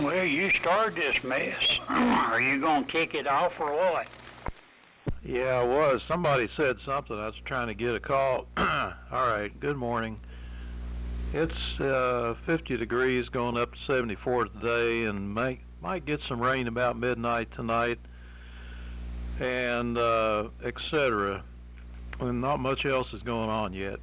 Well, you started this mess. Are you going to kick it off or what? Yeah, I was. Somebody said something. I was trying to get a call. All right, good morning. It's 50 degrees going up to 74 today, and might get some rain about midnight tonight, and etc. And not much else is going on yet.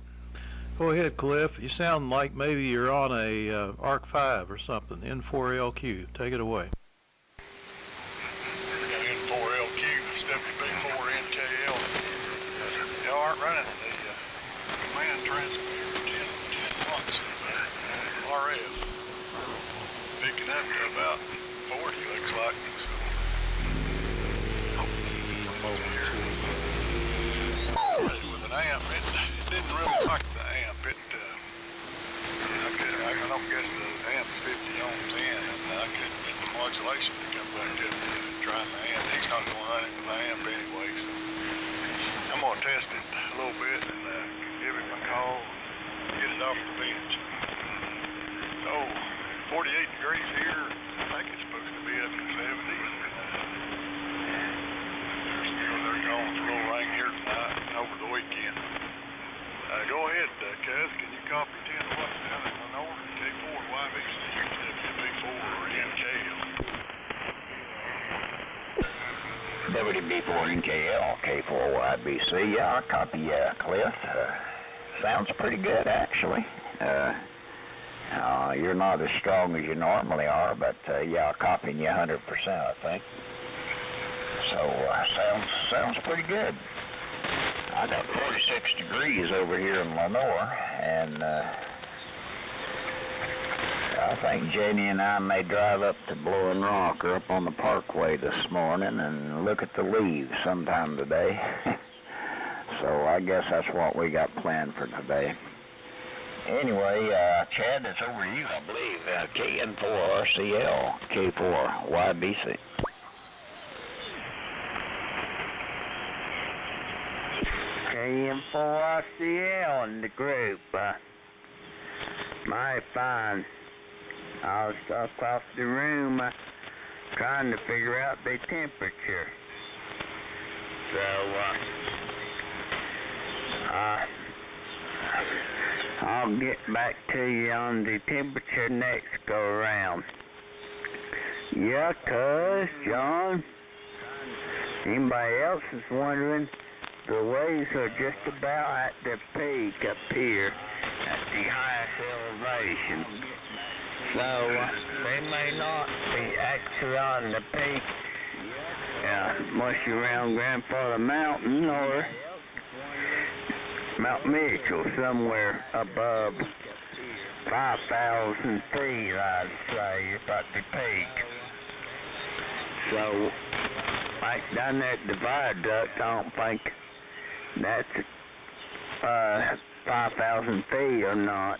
Go ahead, Cliff. You sound like maybe you're on a Arc 5 or something. N4LQ. Take it away. N4LQ, SWB4NKL. Y'all aren't running the command transmitter 10 watts RF. Picking up to about 40, looks like. With an amp, it didn't really like the amp. I don't guess the amp's 50 ohms in, and I couldn't get the modulation to come back up trying the amp. He's not going to run it with the amp anyway, so I'm going to test it a little bit and give him a call and get it off the bench. Oh, 48 degrees here. I think it's supposed to be up to 70. They're going for a little rain here tonight and over the weekend. Go ahead, Cuz. Can you copy 10 watts down in Lenore? K4 YBC, WB4 NKL. WB4NKL, K4YBC. Yeah, I'll copy Cliff. Sounds pretty good, actually. You're not as strong as you normally are, but yeah, I'll copy you 100%, I think. So, sounds pretty good. I got 46 degrees over here in Lenore, and I think Janie and I may drive up to Blowing Rock or up on the Parkway this morning and look at the leaves sometime today. So I guess that's what we got planned for today. Anyway, Chad, it's over to you, I believe. KN4RCL, K4YBC. KN4RCL in the group. My fine. I was across the room trying to figure out the temperature. So, I'll get back to you on the temperature next go around. Yeah, cuz, John. Anybody else is wondering, the waves are just about at the peak up here at the highest elevation. So they may not be actually on the peak unless you're around Grandfather Mountain or Mount Mitchell, somewhere above 5,000 feet, I'd say, if at the peak. So, like down there at the viaduct, I don't think that's 5,000 feet or not.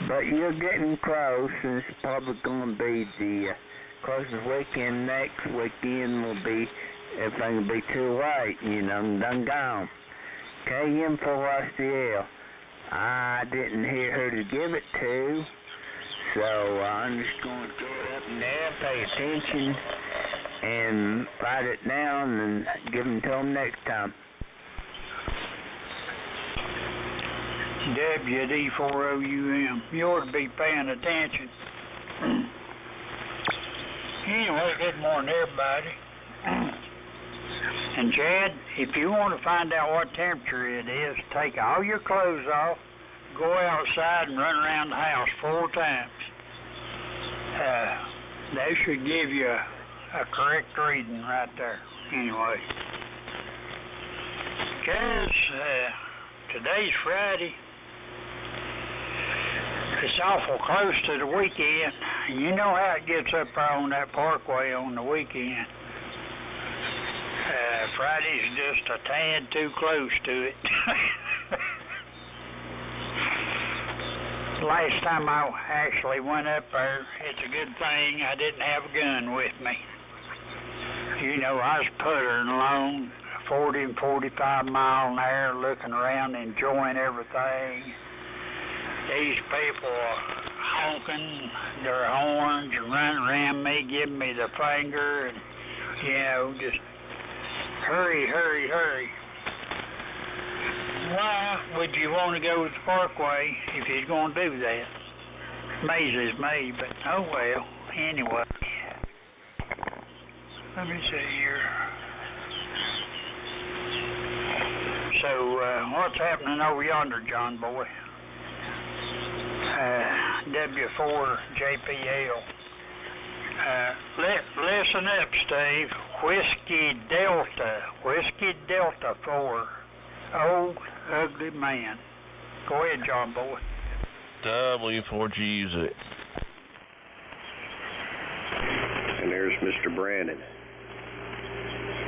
But you're getting close, and it's probably going to be the closest weekend. Next weekend will be, everything will be too late, you know, done gone. KN4RCL. I didn't hear who to give it to, so I'm just going to go up in there, pay attention, and write it down and give them to them next time. WD4OUM. You ought to be paying attention. Anyway, good morning, everybody. And Chad, if you want to find out what temperature it is, take all your clothes off, go outside and run around the house 4 times. They should give you a correct reading right there. Anyway. Guys, today's Friday. It's awful close to the weekend. You know how it gets up there on that parkway on the weekend. Friday's just a tad too close to it. Last time I actually went up there, it's a good thing I didn't have a gun with me. You know, I was puttering along 40 and 45 mile an hour, looking around, enjoying everything. These people honking their horns and running around me, giving me the finger, and, you know, just hurry, hurry, hurry. Why would you want to go to the Parkway if you're going to do that? Amazes me, but oh well. Anyway, let me see here. So, what's happening over yonder, John boy? W4JPL. Listen up, Steve. Whiskey Delta 4. Old, ugly man. Go ahead, John boy. W4GZ. And there's Mr. Brandon.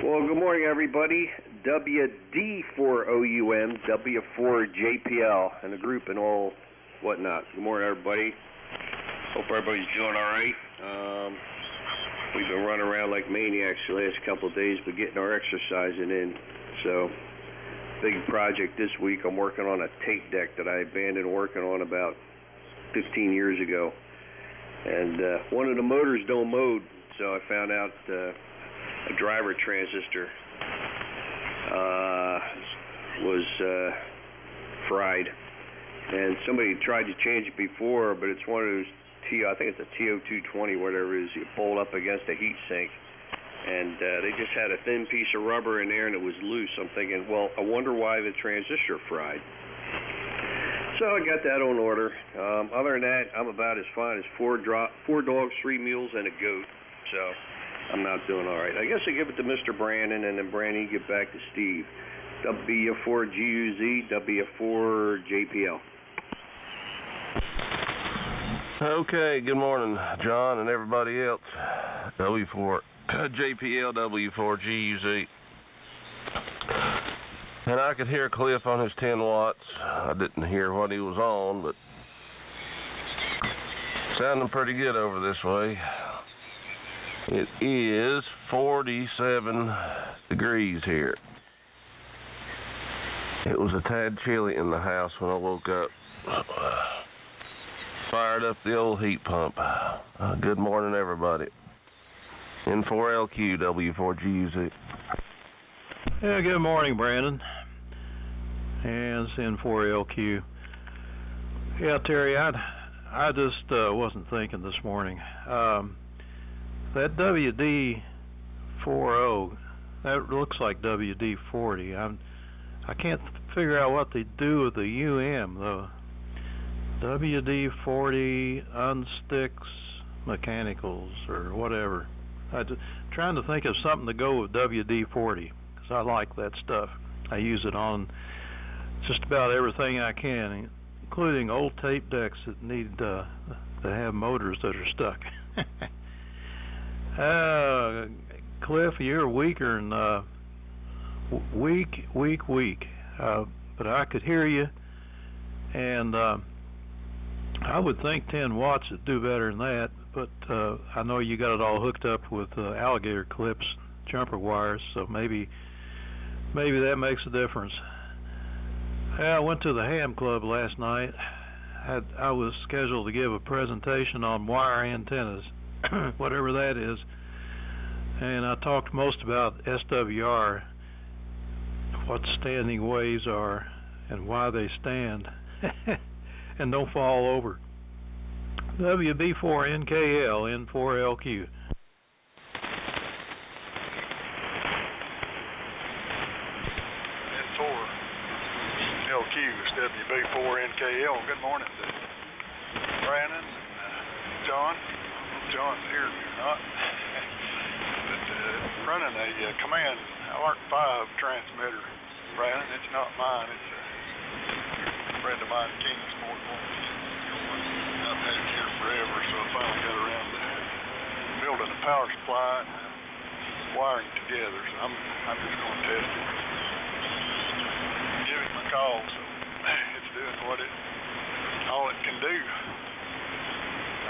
Well, good morning, everybody. WD4OUM, W4JPL, and the group and all whatnot. Good morning, everybody. Hope everybody's doing all right. We've been running around like maniacs the last couple of days, but getting our exercising in. So, big project this week. I'm working on a tape deck that I abandoned working on about 15 years ago. And one of the motors don't mode, so I found out a driver transistor was fried. And somebody tried to change it before, but it's one of those I think it's a TO220, whatever it is, you bolt up against a heat sink. And they just had a thin piece of rubber in there and it was loose. I'm thinking, well, I wonder why the transistor fried. So I got that on order. Other than that, I'm about as fine as four dogs, 3 mules, and a goat. So I'm not doing all right. I guess I give it to Mr. Brandon, and then Brandon, you get back to Steve. W4GUZ, W4JPL. Okay, good morning, John and everybody else. W4JPL, W4GUZ. And I could hear Cliff on his 10 watts. I didn't hear what he was on, but sounding pretty good over this way. It is 47 degrees here. It was a tad chilly in the house when I woke up. Fired up the old heat pump. Good morning, everybody. N4LQ, W4GUZ. Yeah, good morning, Brandon. And it's N4LQ. Yeah, Terry, I just wasn't thinking this morning. That WD40, that looks like WD40. I can't figure out what they do with the UM, though. WD40 Unsticks Mechanicals or whatever. Trying to think of something to go with WD40 because I like that stuff. I use it on just about everything I can, including old tape decks that need to have motors that are stuck. Cliff, you're weaker than weak. But I could hear you, and I would think 10 watts would do better than that, but I know you got it all hooked up with alligator clips, jumper wires, so maybe that makes a difference. I went to the Ham Club last night. I was scheduled to give a presentation on wire antennas, whatever that is, and I talked most about SWR, what standing waves are and why they stand and don't fall over. WB4NKL, N4LQ. N4LQ is WB4NKL. Good morning to Brandon and John. John's here or not. But running a Command ARC 5 transmitter, Brandon. It's not mine. It's a friend of mine, Kingsport. I've had it here forever, so I finally got around to building a power supply and wiring together. So I'm just going to test it. Give him a call. So it's doing all it can do,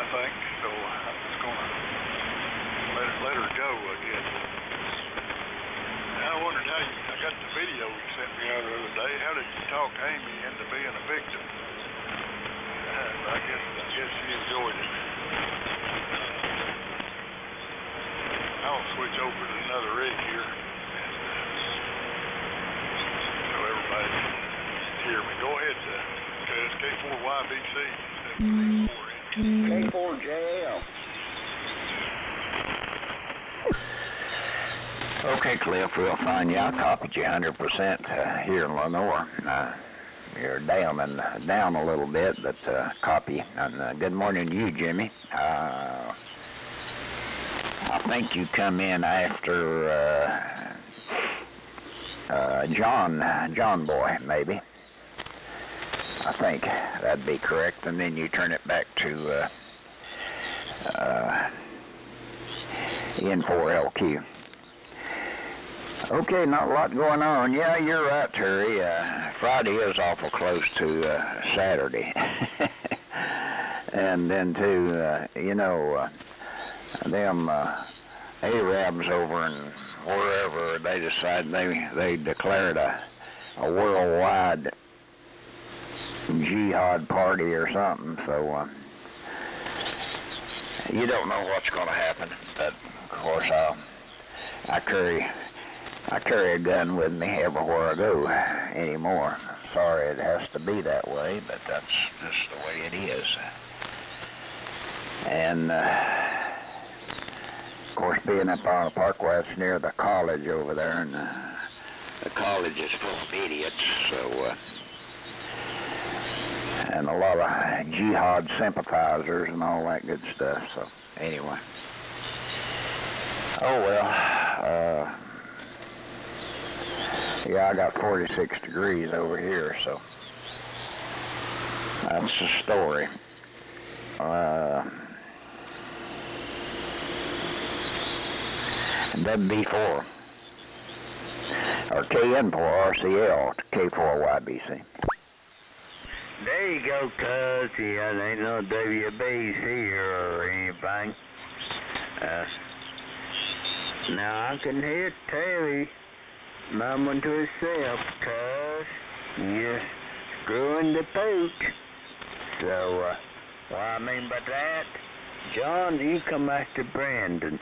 I think. So I'm just going to let her go, I guess. I wondered how I got the video you sent me out the other day. How did you talk Amy into being a victim? I guess she Georgia. I'll switch over to another rig here, and so everybody can hear me. Go ahead, Cuz. K4YBC. K4JL. Okay, Cliff, we'll find you. I copied you 100% here in Lenore. You're down a little bit, but copy. And good morning to you, Jimmy. I think you come in after John Boy, maybe. I think that'd be correct, and then you turn it back to N4LQ. Okay, not a lot going on. Yeah, you're right, Terry. Friday is awful close to Saturday. And then, too, them Arabs over in wherever, they decided they declared a worldwide jihad party or something. So, you don't know what's going to happen. But, of course, I carry a gun with me everywhere I go anymore. Sorry it has to be that way, but that's just the way it is. And, of course, being up on the parkway, it's near the college over there, and the college is full of idiots, so, and a lot of jihad sympathizers and all that good stuff, so, anyway. Oh, well, yeah, I got 46 degrees over here, so that's the story. WB4 or KN4RCL to K4YBC. There you go, cuz. Yeah, there ain't no WBs here or anything. Now I can hear Terry mumbling to himself, cuz you're screwing the pooch. So, what I mean by that, John, you come after Brandon.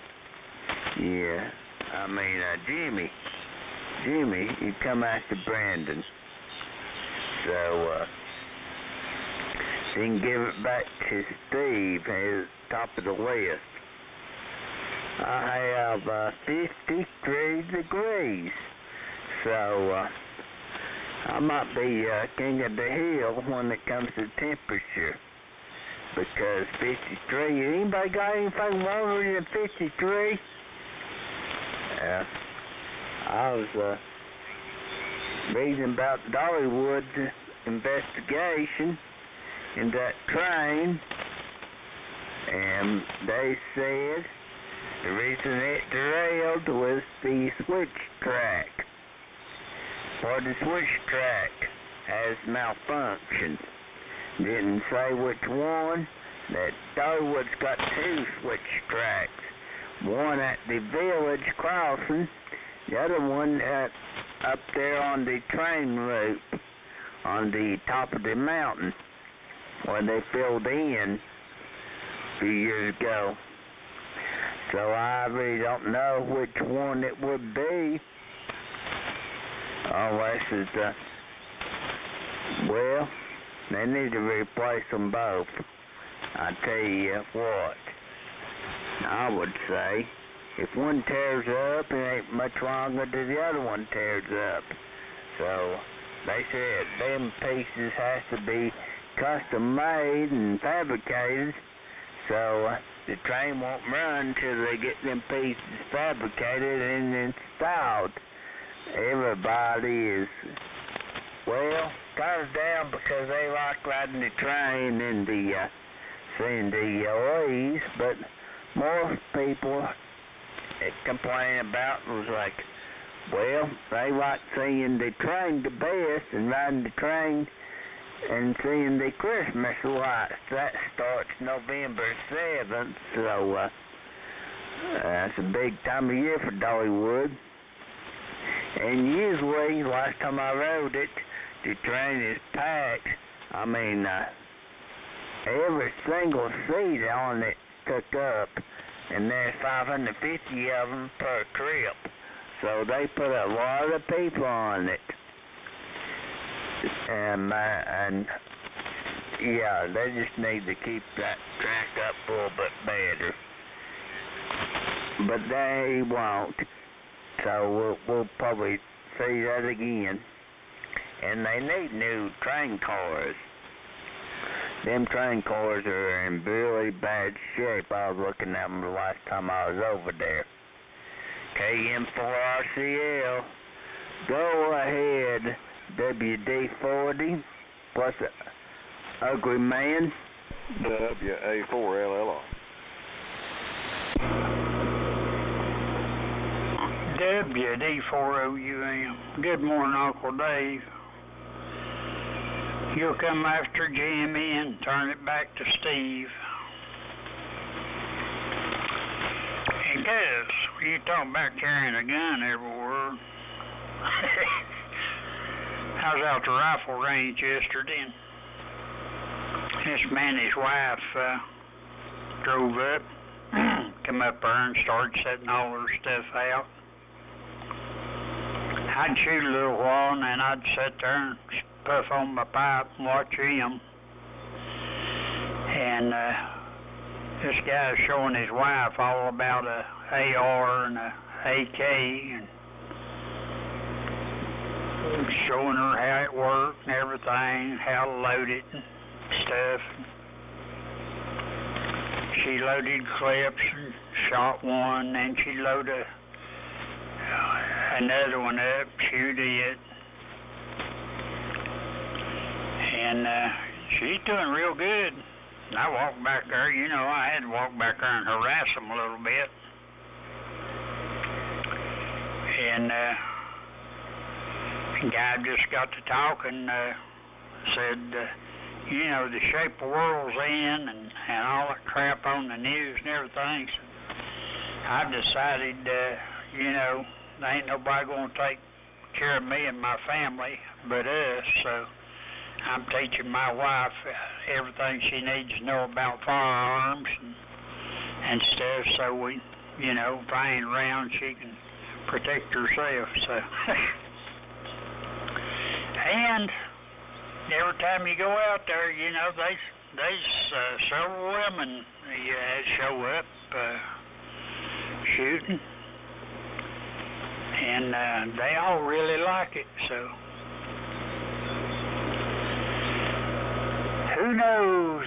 Yeah, I mean, Jimmy, you come after Brandon. So, you can give it back to Steve at the top of the list. I have 53 degrees. So, I might be king of the hill when it comes to temperature. Because 53, anybody got anything lower than 53? Yeah. I was reading about Dollywood's investigation in that train, and they said the reason it derailed was the switch track. Or the switch track has malfunctioned. Didn't say which one. That Dollywood's got two switch tracks. One at the village crossing, the other one up there on the train route on the top of the mountain where they filled in a few years ago. So I really don't know which one it would be. Unless it's, well, they need to replace them both. I tell you what, I would say, if one tears up, it ain't much longer till the other one tears up. So, they said them pieces has to be custom made and fabricated, so the train won't run till they get them pieces fabricated and installed. Everybody is, well, got us down because they like riding the train and seeing the O's, but most people that complain about was like, well, they like seeing the train the best and riding the train and seeing the Christmas lights. That starts November 7th, so that's a big time of year for Dollywood. And usually, last time I rode it, the train is packed. I mean, every single seat on it took up, and there's 550 of them per trip. So they put a lot of people on it. And yeah, they just need to keep that track up a little bit better. But they won't. So we'll probably see that again. And they need new train cars. Them train cars are in really bad shape. I was looking at them the last time I was over there. KM4RCL, go ahead, WD40, what's it, Ugly Man? WA4LLR. WD4OUM. Good morning, Uncle Dave. You'll come after Jimmy and turn it back to Steve. And Cuz, you talking about carrying a gun everywhere. I was out the rifle range yesterday, and this man and his wife drove up, come up there and started setting all their stuff out. I'd shoot a little while, and then I'd sit there and puff on my pipe and watch him. And this guy's showing his wife all about a AR and a AK, and showing her how it worked and everything, how to load it and stuff. She loaded clips and shot one, then she loaded another one up, shoot it. And she's doing real good. And I walked back there, you know, I had to walk back there and harass them a little bit. And the guy just got to talking, said, you know, the shape the world's in and all that crap on the news and everything. So I've decided, you know, there ain't nobody going to take care of me and my family but us, so I'm teaching my wife everything she needs to know about firearms and stuff, so we, you know, if I ain't around, she can protect herself, so. And every time you go out there, you know, there's several women show up shooting. And they all really like it, so. Who knows,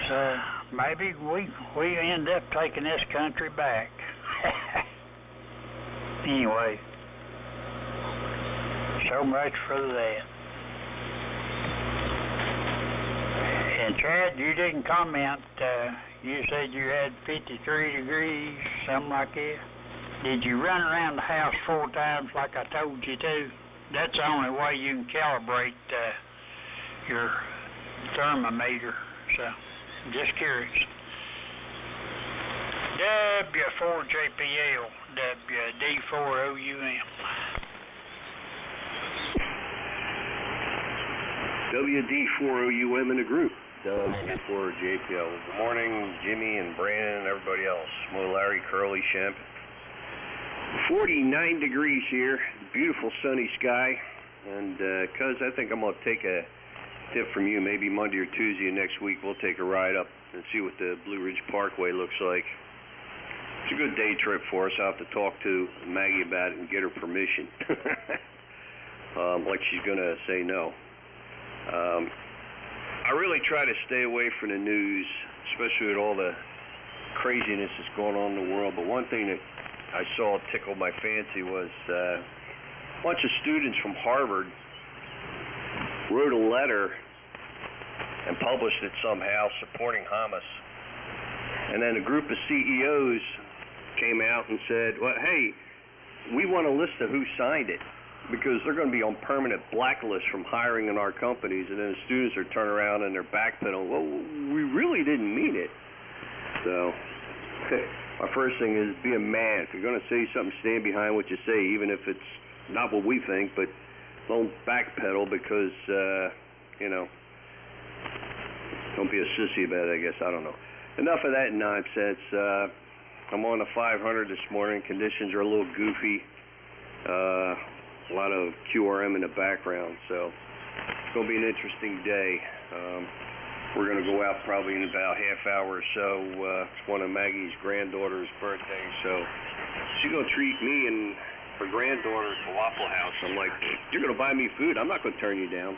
maybe we end up taking this country back. Anyway, so much for that. And Chad, you didn't comment, you said you had 53 degrees, something like that. Did you run around the house 4 times like I told you to? That's the only way you can calibrate your thermometer. So, just curious. W4JPL, WD4OUM. WD4OUM in the group. W4JPL. Good morning, Jimmy and Brandon and everybody else. Mo, Larry, Curly, Shemp. 49 degrees here, beautiful sunny sky, and Cuz, I think I'm going to take a tip from you. Maybe Monday or Tuesday of next week we'll take a ride up and see what the Blue Ridge Parkway looks like. It's a good day trip for us. I'll have to talk to Maggie about it and get her permission. Like she's going to say no. I really try to stay away from the news, especially with all the craziness that's going on in the world, but one thing that I saw tickle my fancy was a bunch of students from Harvard wrote a letter and published it somehow supporting Hamas. And then a group of CEOs came out and said, well, hey, we want a list of who signed it because they're going to be on permanent blacklist from hiring in our companies. And then the students are turning around and they're backpedaling, well, we really didn't mean it. So my first thing is be a man. If you're going to say something, stand behind what you say, even if it's not what we think, but don't backpedal because, you know, Don't be a sissy about it, I guess. I don't know. Enough of that nonsense. I'm on the 500 this morning. Conditions are a little goofy. A lot of QRM in the background, so it's going to be an interesting day. We're going to go out probably in about half hour or so. It's one of Maggie's granddaughter's birthday, so she's going to treat me and her granddaughter at the Waffle House. I'm like, you're going to buy me food? I'm not going to turn you down.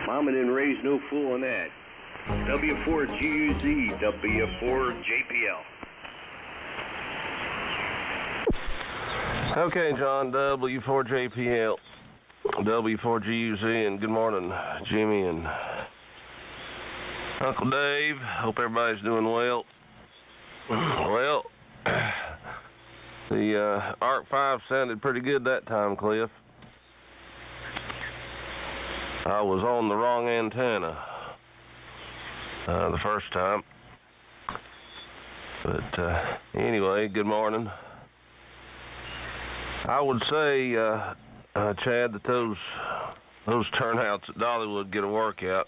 Mama didn't raise no fool on that. W4GUZ, W4JPL. Okay, John, W4JPL, W4GUZ, and good morning, Jimmy and Uncle Dave. Hope everybody's doing well. Well, the Arc 5 sounded pretty good that time, Cliff. I was on the wrong antenna the first time. But anyway, good morning. I would say, Chad, that those turnouts at Dollywood get a workout.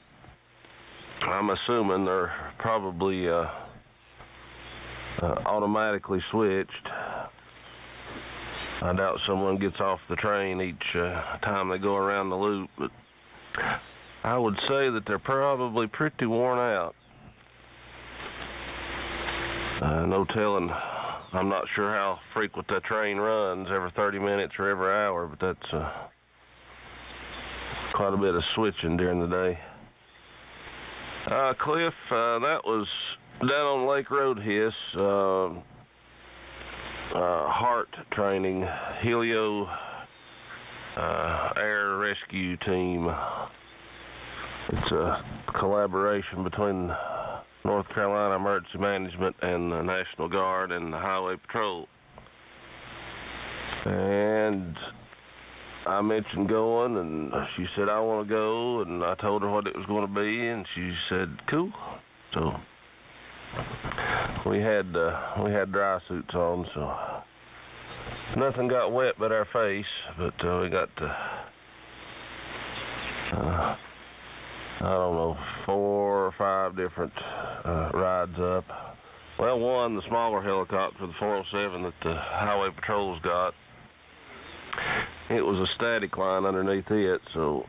I'm assuming they're probably automatically switched. I doubt someone gets off the train each time they go around the loop, but I would say that they're probably pretty worn out. No telling. I'm not sure how frequent that train runs, every 30 minutes or every hour, but that's quite a bit of switching during the day. Cliff, that was down on Lake Roadhiss, heart training, Helio Air Rescue Team. It's a collaboration between North Carolina Emergency Management and the National Guard and the Highway Patrol. And I mentioned going, and she said, I want to go, and I told her what it was going to be, and she said, cool. So we had dry suits on, so nothing got wet but our face, but we got I don't know, 4 or 5 different rides up. Well, one, the smaller helicopter, the 407 that the Highway Patrol's got, it was a static line underneath it, so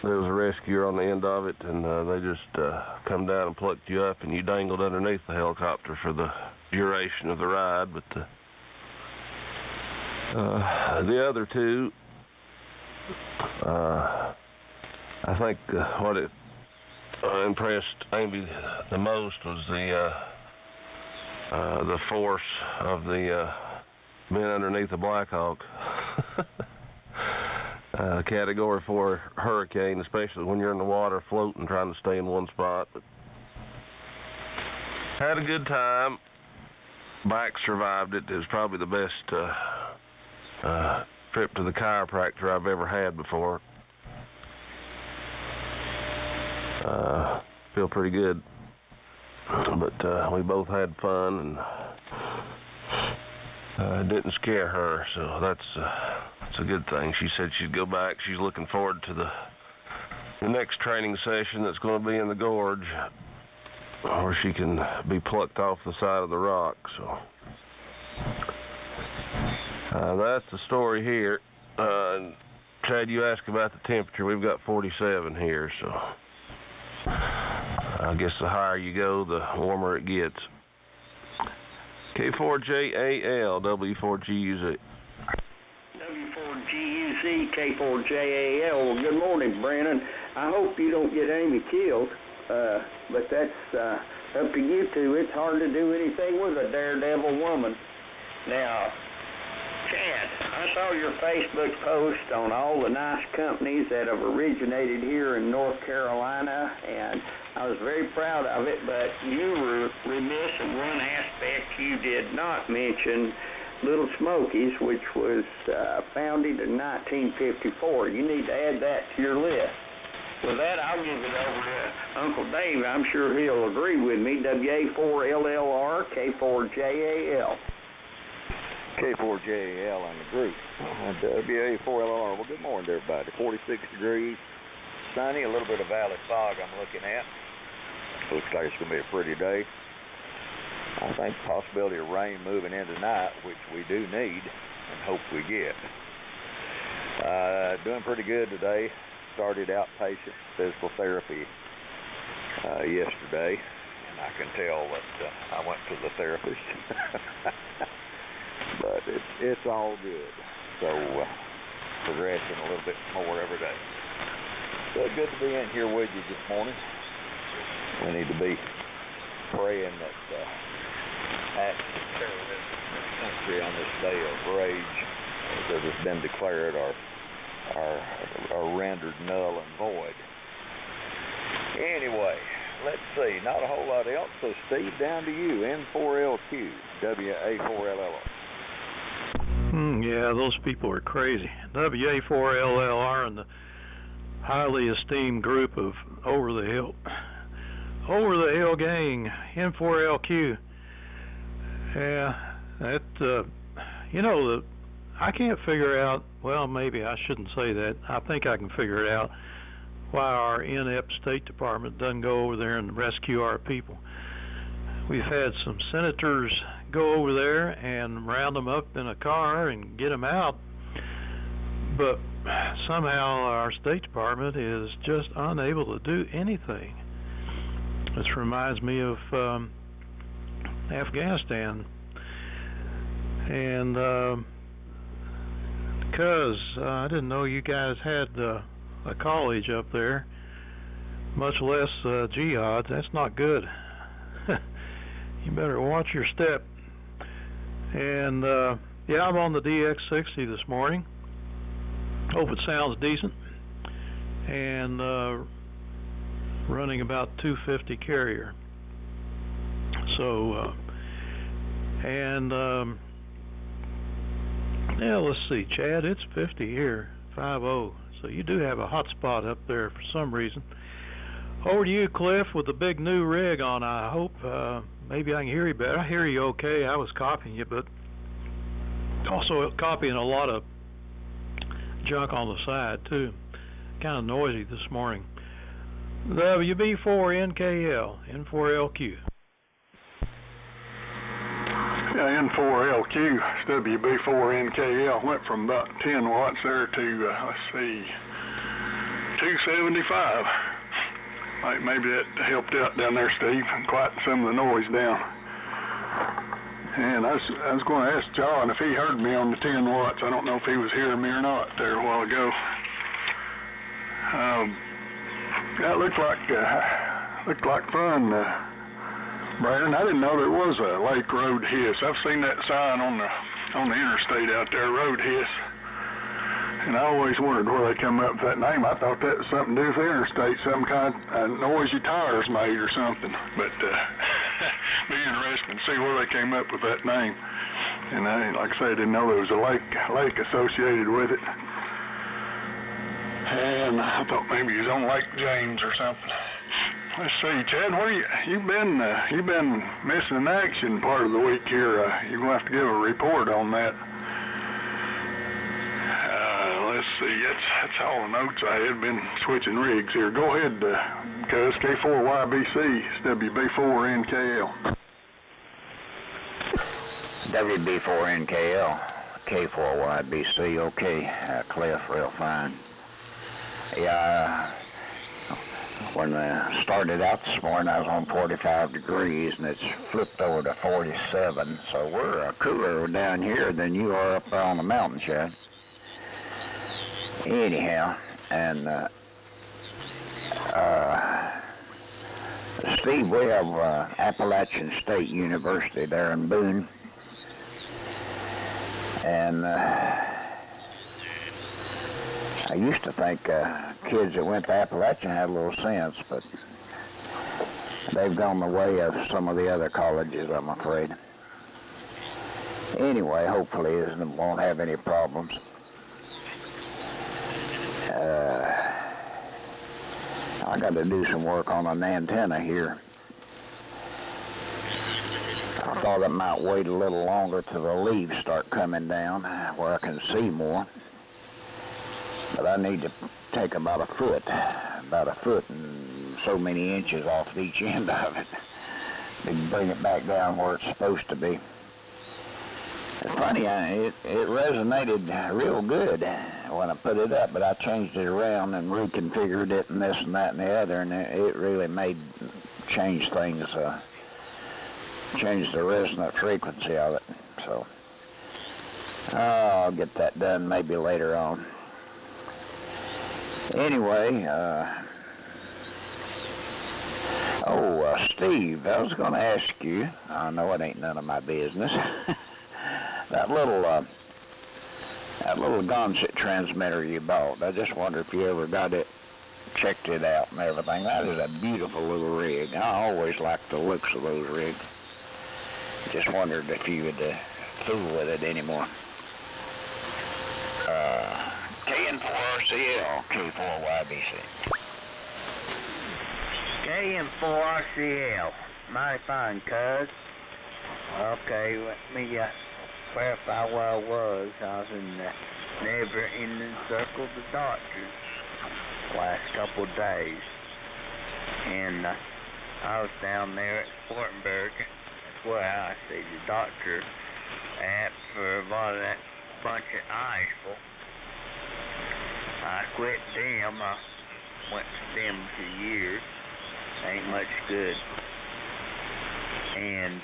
there was a rescuer on the end of it, and they just come down and plucked you up, and you dangled underneath the helicopter for the duration of the ride. But the other two, I think what it impressed Amy the most was the force of the men underneath the Black Hawk. Category 4 hurricane, especially when you're in the water floating, trying to stay in one spot. But had a good time. Back survived it. It was probably the best trip to the chiropractor I've ever had before. Feel pretty good, but we both had fun, and didn't scare her, so that's a good thing. She said she'd go back. She's looking forward to the next training session that's going to be in the gorge, where she can be plucked off the side of the rock. So that's the story here. Chad, you asked about the temperature. We've got 47 here, so I guess the higher you go, the warmer it gets. K4JAL, W4GUZ. W4GUZ, K4JAL. Well, good morning, Brandon. I hope you don't get Amy killed, but that's up to you two. It's hard to do anything with a daredevil woman. Now, Chad, I saw your Facebook post on all the nice companies that have originated here in North Carolina, and I was very proud of it, but you were remiss in one aspect. You did not mention Little Smokies, which was founded in 1954. You need to add that to your list. With that, I'll give it over to Uncle Dave. I'm sure he'll agree with me. WA4LLR, K4JAL. K4JAL on the group. WA4LR. Well, good morning to everybody. 46 degrees, sunny, a little bit of valley fog I'm looking at. Looks like it's going to be a pretty day. I think possibility of rain moving in tonight, which we do need and hope we get. Doing pretty good today. Started outpatient physical therapy yesterday, and I can tell that I went to the therapist. But it's all good. So progressing a little bit more every day. So good to be in here with you this morning. We need to be praying that acts of terrorism in the country on this day of rage that has been declared are rendered null and void. Anyway, let's see, not a whole lot else. So Steve, down to you. N4LQ, WA4LLR. Yeah, those people are crazy. WA4LLR and the highly esteemed group of Over the Hill gang, N4LQ. Yeah, that, I can't figure out, well, maybe I shouldn't say that. I think I can figure it out, why our inept State Department doesn't go over there and rescue our people. We've had some senators go over there and round them up in a car and get them out, but somehow our State Department is just unable to do anything. This reminds me of Afghanistan, and because I didn't know you guys had a college up there, much less jihad. That's not good. You better watch your step. And yeah, I'm on the DX60 this morning. Hope it sounds decent. And running about 250 carrier. So, yeah, let's see, Chad, it's 50 here, 50. So you do have a hot spot up there for some reason. Over to you, Cliff, with the big new rig on. I hope maybe I can hear you better. I hear you okay. I was copying you, but also copying a lot of junk on the side, too. Kind of noisy this morning. WB4NKL, N4LQ. Yeah, N4LQ, it's WB4NKL. Went from about 10 watts there to, let's see, 275. Maybe that helped out down there, Steve, and quieted some of the noise down. And I was going to ask John if he heard me on the 10 watts. I don't know if he was hearing me or not there a while ago. That looked like fun, Brandon. I didn't know there was a Lake Road Hiss. I've seen that sign on the interstate out there, Road Hiss. And I always wondered where they come up with that name. I thought that was something to do with the interstate, some kind of noisy tires made or something. But be interesting to see where they came up with that name. And like I say, I didn't know there was a lake associated with it. And I thought maybe he was on Lake James or something. Let's see, Chad, where you've been missing in action part of the week here. You're gonna have to give a report on that. Let's see, that's all the notes I had. Been switching rigs here. Go ahead, cuz K4YBC, it's WB4NKL. WB4NKL, K4YBC, okay. Cliff, real fine. Yeah, when I started out this morning, I was on 45 degrees, and it's flipped over to 47, so we're cooler down here than you are up there on the mountain, Chad. Anyhow, and Steve, we have Appalachian State University there in Boone, and I used to think kids that went to Appalachian had a little sense, but they've gone the way of some of the other colleges, I'm afraid. Anyway, hopefully it won't have any problems. I got to do some work on an antenna here. I thought I might wait a little longer till the leaves start coming down where I can see more. But I need to take about a foot about a foot and so many inches off each end of it. To bring it back down where it's supposed to be. It's funny, it resonated real good when I put it up, but I changed it around and reconfigured it and this and that and the other, and it really changed things, changed the resonant frequency of it. So I'll get that done maybe later on. Anyway, Steve, I was going to ask you, I know it ain't none of my business, that little Gonset transmitter you bought, I just wonder if you ever got it, checked it out and everything. That is a beautiful little rig. I always liked the looks of those rigs. Just wondered if you would fool with it anymore. KN4RCL, K4YBC. KN4RCL. Mighty fine, cuz. Okay, let me clarify where I was. I was in the never-ending circle of the doctors the last couple of days. And I was down there at Spartanburg. That's where I see the doctor at for a lot of that bunch of ice. I quit them. I went to them for years. Ain't much good. And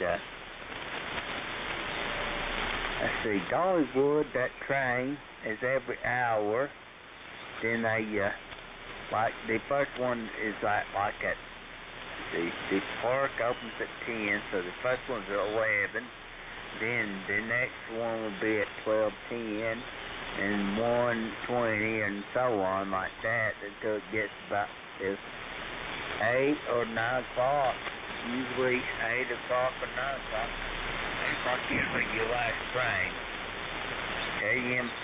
let's see, Dollywood, that train is every hour. Then they like the first one is like at the park opens at 10, so the first one's at 11. Then the next one will be at 12:10 and 1:20 and so on like that until it gets about 8 or 9 o'clock. Usually 8 o'clock or 9 o'clock. 8 o'clock usually your last train.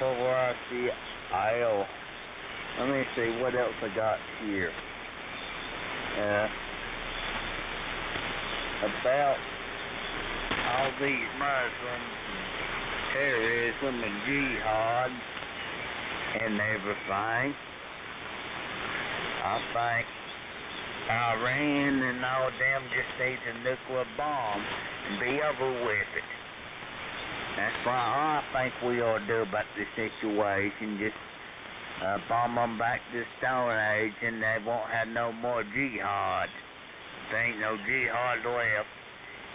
KN4RCL. Let me see what else I got here. About all these Muslims and terrorism and jihad and everything. I think Iran and all them just needs a nuclear bomb and be over with it. That's what I think we ought to do about this situation. Just bomb them back to the Stone Age and they won't have no more jihad. There ain't no jihad left.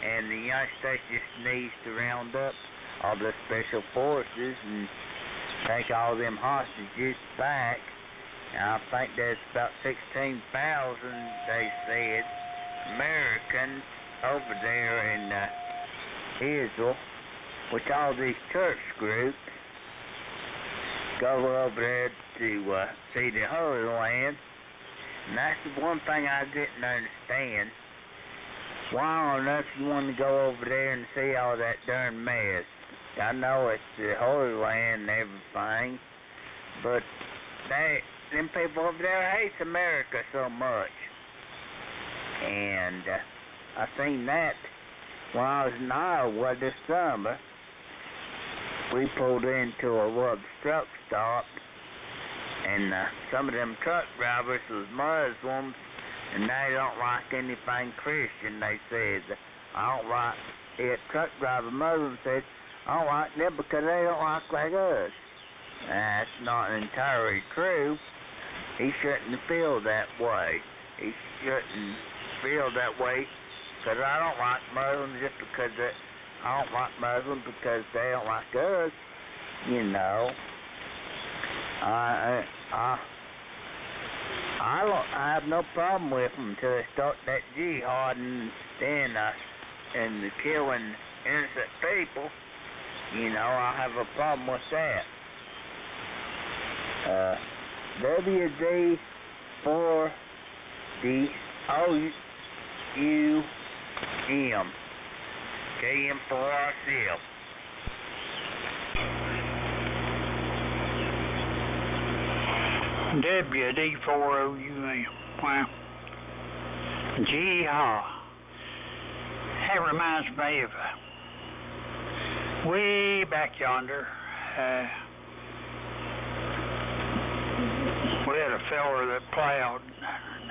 And the United States just needs to round up all the special forces and take all them hostages back. I think there's about 16,000, they said, Americans over there in Israel, which all these church groups go over there to see the Holy Land. And that's the one thing I didn't understand. Why on earth you want to go over there and see all that darn mess? I know it's the Holy Land and everything, but them people over there hates America so much. And I seen that when I was in Iowa this summer. We pulled into a little truck stop, and some of them truck drivers was Muslims, and they don't like anything Christian, they said. I don't like it. Truck driver Muslim said, I don't like them because they don't like us. That's not entirely true. He shouldn't feel that way. He shouldn't feel that way because I don't like Muslims just because I don't like Muslims because they don't like us. You know, I have no problem with them until they start that jihad and then and the killing innocent people. You know, I have a problem with that. WD for the OUM. KN4RCL. WD4OUM. Wow. Jihad. That reminds me of way back yonder. We had a feller that plowed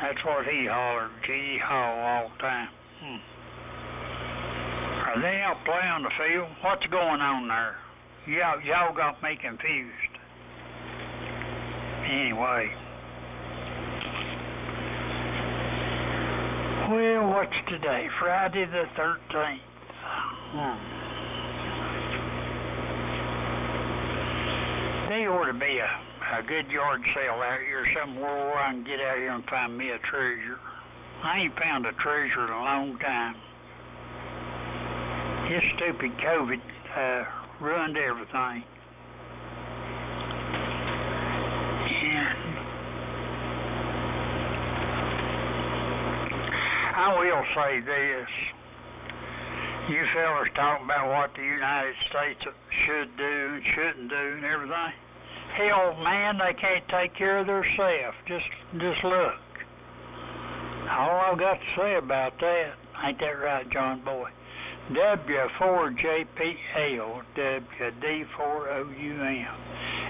That's what he hollered, Gee Haw, all the time. Are they out playing on the field? What's going on there? Y'all got me confused. Anyway. Well, what's today? Friday the 13th. There ought to be a good yard sale out here somewhere where I can get out here and find me a treasure. I ain't found a treasure in a long time. This stupid COVID ruined everything. And I will say this. You fellas talk about what the United States should do and shouldn't do and everything. Hell, man, they can't take care of themselves. Just look. All I've got to say about that, ain't that right, John Boy? W4JPL, WD4OUM.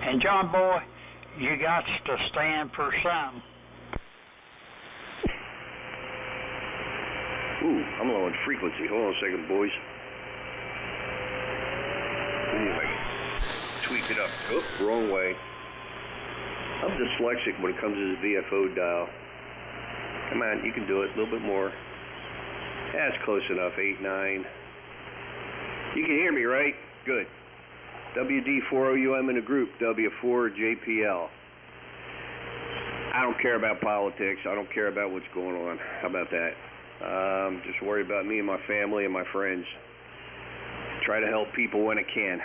And John Boy, you got to stand for something. Ooh, I'm low on frequency. Hold on a second, boys. Anyway, tweak it up. Oh, wrong way. I'm dyslexic when it comes to the VFO dial. Come on, you can do it. A little bit more. That's close enough. 8, 9. You can hear me, right? Good. WD4OUM in the group. W4JPL. I don't care about politics. I don't care about what's going on. How about that? Just worry about me and my family and my friends. Try to help people when I can.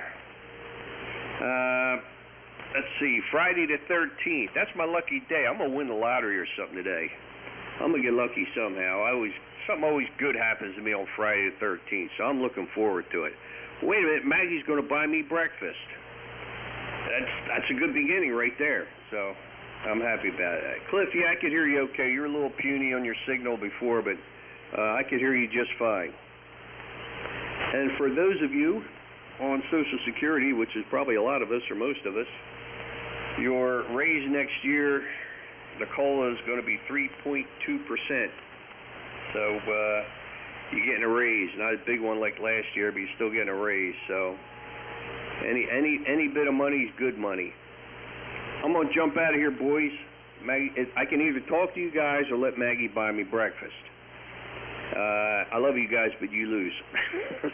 Let's see, Friday the 13th. That's my lucky day. I'm going to win the lottery or something today. I'm going to get lucky somehow. Something always good happens to me on Friday the 13th, so I'm looking forward to it. Wait a minute, Maggie's going to buy me breakfast. That's a good beginning right there, so I'm happy about that. Cliff, yeah, I could hear you okay. You're a little puny on your signal before, but I could hear you just fine. And for those of you on Social Security, which is probably a lot of us or most of us, your raise next year, the COLA is going to be 3.2%. So you're getting a raise, not a big one like last year, but you're still getting a raise. So any bit of money is good money. I'm going to jump out of here, boys. Maggie, I can either talk to you guys or let Maggie buy me breakfast. I love you guys, but you lose.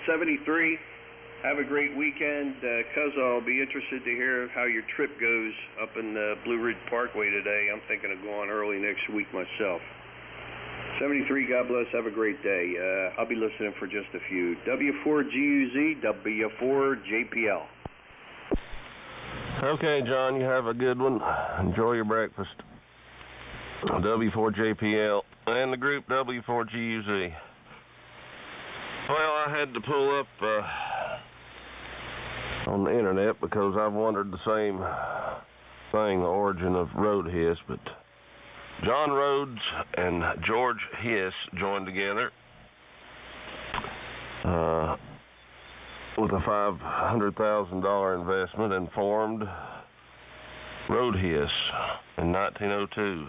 73, have a great weekend. Cuz I'll be interested to hear how your trip goes up in Blue Ridge Parkway today. I'm thinking of going early next week myself. 73, God bless, have a great day. I'll be listening for just a few. W4GUZ, W4JPL. Okay, John, you have a good one. Enjoy your breakfast. W4JPL and the group W4GUZ. Well, I had to pull up on the internet because I've wondered the same thing, the origin of road hiss, but John Rhodes and George Hiss joined together with a $500,000 investment and formed Road Hiss in 1902.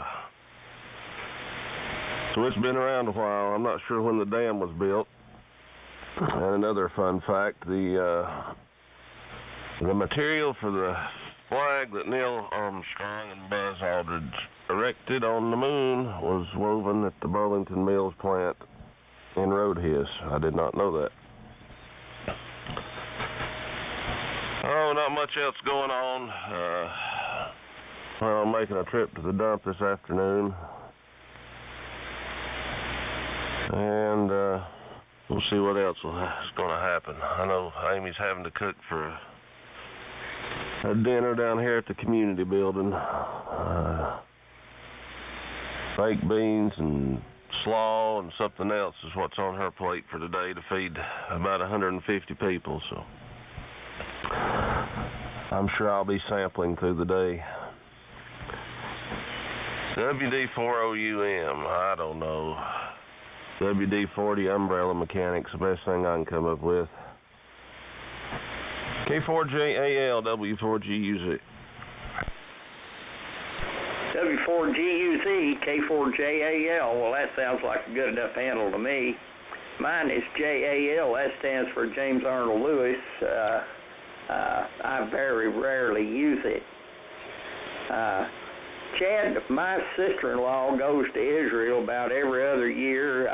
So it's been around a while. I'm not sure when the dam was built. And another fun fact, the material for the flag that Neil Armstrong and Buzz Aldrin erected on the moon was woven at the Burlington Mills plant in Road Hiss. I did not know that. Oh, not much else going on. Well, I'm making a trip to the dump this afternoon. And we'll see what else is going to happen. I know Amy's having to cook for a dinner down here at the community building. Baked beans and slaw and something else is what's on her plate for today to feed about 150 people. So I'm sure I'll be sampling through the day. WD4OUM, I don't know. WD-40 Umbrella Mechanics, the best thing I can come up with. K4JAL, W4GUZ. W4GUZ, K4JAL. Well, that sounds like a good enough handle to me. Mine is JAL. That stands for James Arnold Lewis. I very rarely use it. Chad, my sister-in-law goes to Israel about every other year,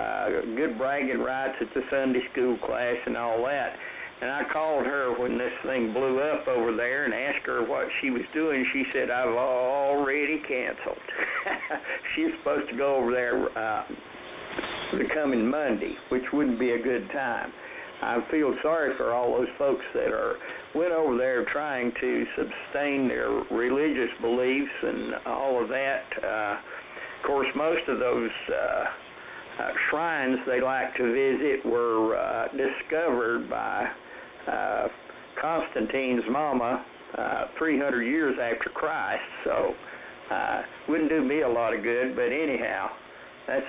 good bragging rights at the Sunday school class and all that. And I called her when this thing blew up over there and asked her what she was doing. She said, I've already canceled. She's supposed to go over there the coming Monday, which wouldn't be a good time. I feel sorry for all those folks that went over there trying to sustain their religious beliefs and all of that. Of course, most of those shrines they like to visit were discovered by Constantine's mama 300 years after Christ, so wouldn't do me a lot of good. But anyhow, that's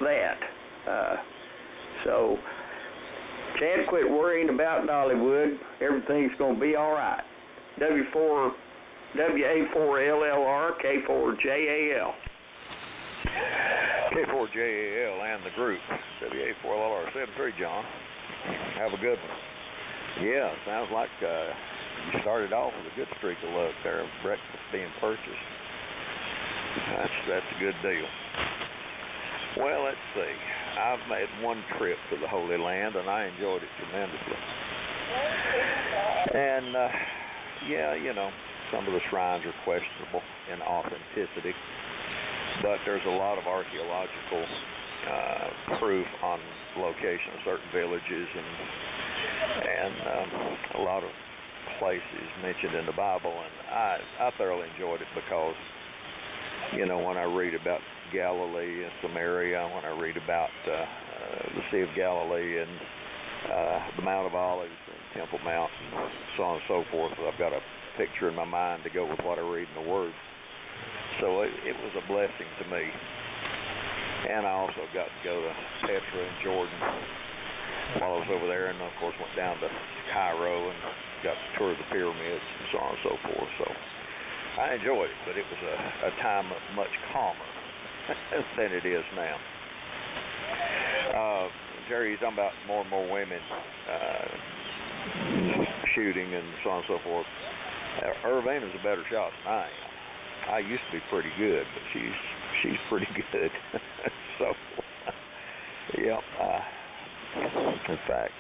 that. So. Chad, quit worrying about Dollywood. Everything's going to be all right. WA4LLR, K4JAL. K4JAL and the group. WA4LLR 73, John. Have a good one. Yeah, sounds like you started off with a good streak of luck there. Breakfast being purchased. That's a good deal. Well, let's see. I've made one trip to the Holy Land, and I enjoyed it tremendously. And, yeah, you know, some of the shrines are questionable in authenticity, but there's a lot of archaeological proof on location of certain villages and a lot of places mentioned in the Bible, and I thoroughly enjoyed it because, you know, when I read about Galilee and Samaria, when I read about the Sea of Galilee and the Mount of Olives and Temple Mount and so on and so forth, I've got a picture in my mind to go with what I read in the Word. So it was a blessing to me. And I also got to go to Petra and Jordan while I was over there, and of course went down to Cairo and got to tour the pyramids and so on and so forth. So I enjoyed it, but it was a time much calmer than it is now. Jerry, you're talking about more and more women shooting and so on and so forth. Irvina's a better shot than I am. I used to be pretty good, but she's pretty good. So, yeah. In fact,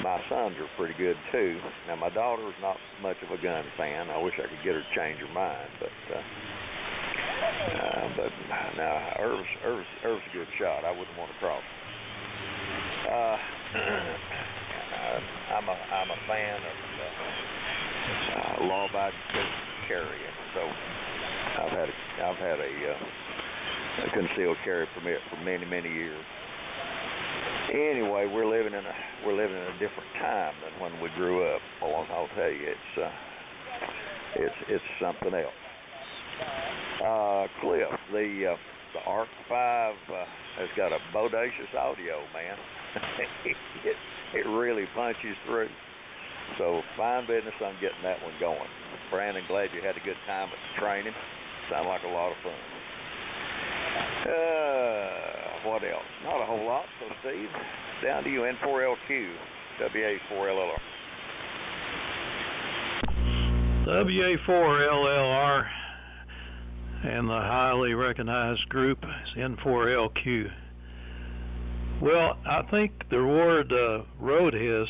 my sons are pretty good too. Now, my daughter's not much of a gun fan. I wish I could get her to change her mind, but now Irv's a good shot. I wouldn't want to cross. I'm a fan of law-abiding carrying. So I've had a concealed carry permit for many years. Anyway, we're living in a different time than when we grew up. Well, I'll tell you, it's something else. Cliff, the Arc 5 has got a bodacious audio, man. it really punches through. So fine business on getting that one going. Brandon, glad you had a good time at the training. Sounded like a lot of fun. What else? Not a whole lot. So Steve, down to you. N4LQ, WA4LLR. WA4LLR and the highly recognized group is N4LQ. Well, I think the word road is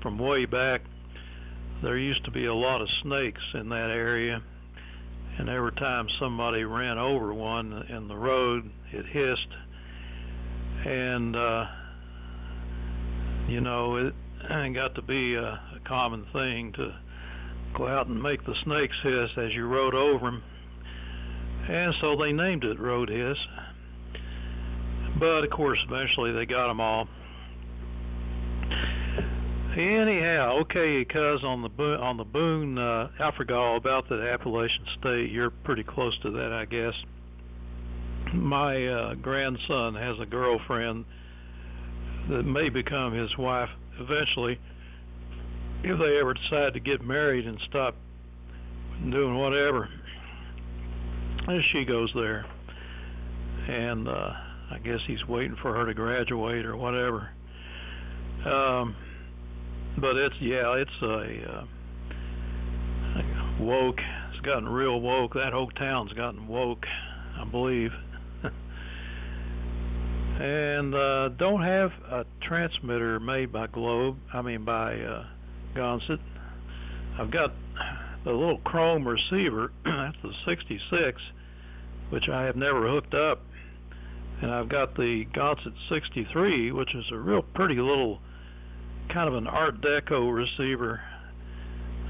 from way back. There used to be a lot of snakes in that area, and every time somebody ran over one in the road, it hissed. And you know, it got to be a common thing to go out and make the snakes hiss as you rode over them, and so they named it Road Hiss. But of course, eventually they got them all. Anyhow, okay, cuz on the Boone, I forgot all about that Appalachian State. You're pretty close to that, I guess. My grandson has a girlfriend that may become his wife eventually, if they ever decide to get married and stop doing whatever. as she goes there. And I guess he's waiting for her to graduate or whatever. But it's a woke. It's gotten real woke. That whole town's gotten woke, I believe. And don't have a transmitter made by Gonset. I've got the little Chrome receiver. That's the 66, which I have never hooked up. And I've got the Gonset 63, which is a real pretty little, kind of an Art Deco receiver,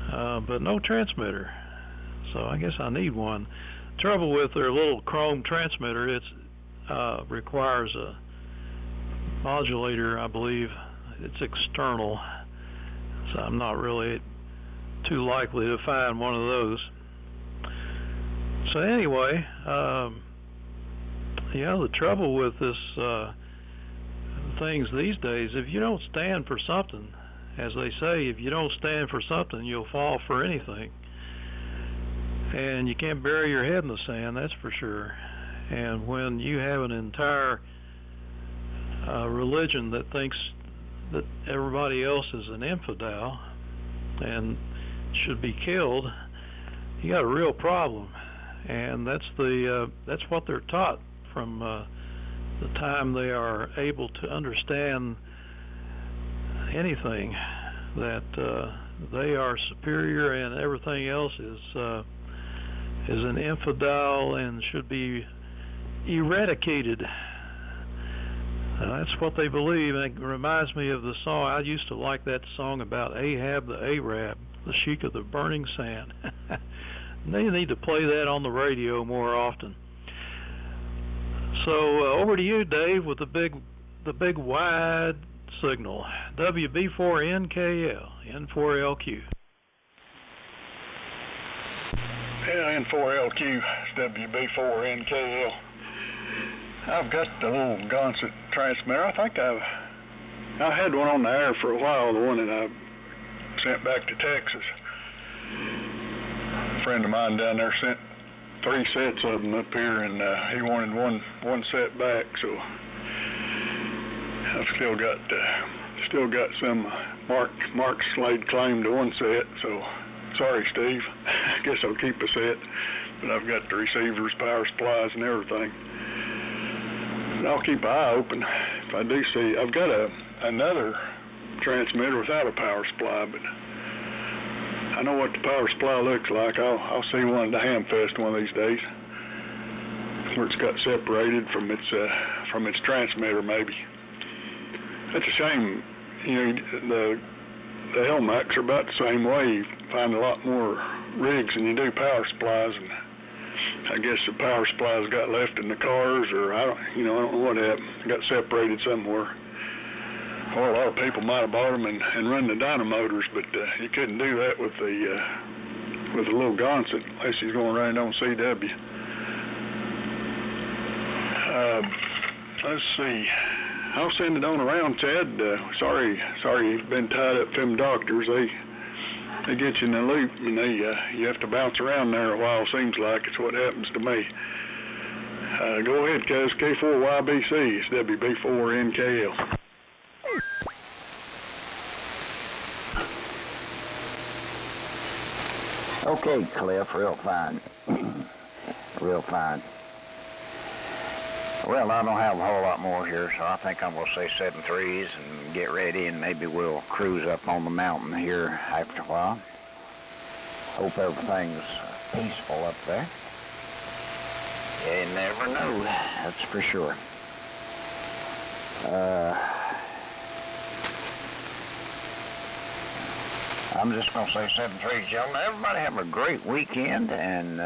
but no transmitter. So I guess I need one. Trouble with their little Chrome transmitter, it requires a modulator, I believe. It's external, so I'm not really too likely to find one of those. So anyway, the trouble with this things these days, if you don't stand for something, as they say, if you don't stand for something, you'll fall for anything. And you can't bury your head in the sand, that's for sure. And when you have an entire religion that thinks that everybody else is an infidel and should be killed, you got a real problem. And that's what they're taught from the time they are able to understand anything, that they are superior and everything else is an infidel and should be eradicated. That's what they believe, and it reminds me of the song. I used to like that song about Ahab the Arab, the Sheik of the Burning Sand. They need to play that on the radio more often. So over to you, Dave, with the big wide signal, WB4NKL, N4LQ. Yeah, N4LQ, WB4NKL. I've got the little Gonset transmitter. I think I had one on the air for a while, the one that I sent back to Texas. A friend of mine down there sent 3 sets of them up here, and he wanted one set back, so I've still got some. Mark Slade claimed to one set, so sorry, Steve. I guess I'll keep a set, but I've got the receivers, power supplies, and everything. And I'll keep an eye open if I do see. I've got another transmitter without a power supply, but I know what the power supply looks like. I'll see one at the Hamfest one of these days, where it's got separated from its transmitter, maybe. That's a shame. You know, the LMACs are about the same way. You find a lot more rigs than you do power supplies, and I guess the power supplies got left in the cars, or I don't know what happened. Got separated somewhere. Or a lot of people might have bought them and run the dynamotors, but you couldn't do that with the little Gonset unless he's going to run it on CW. Let's see. I'll send it on around, Chad. Sorry you've been tied up with them doctors. They get you in the loop, and you have to bounce around there a while, seems like. It's what happens to me. Go ahead, cuz. K4YBC. It's WB4NKL. Okay, Cliff, real fine. Real fine. Well, I don't have a whole lot more here, so I think I'm going to say 7 threes and get ready, and maybe we'll cruise up on the mountain here after a while. Hope everything's peaceful up there. You never know, that's for sure. I'm just going to say 7 threes, gentlemen. Everybody have a great weekend, and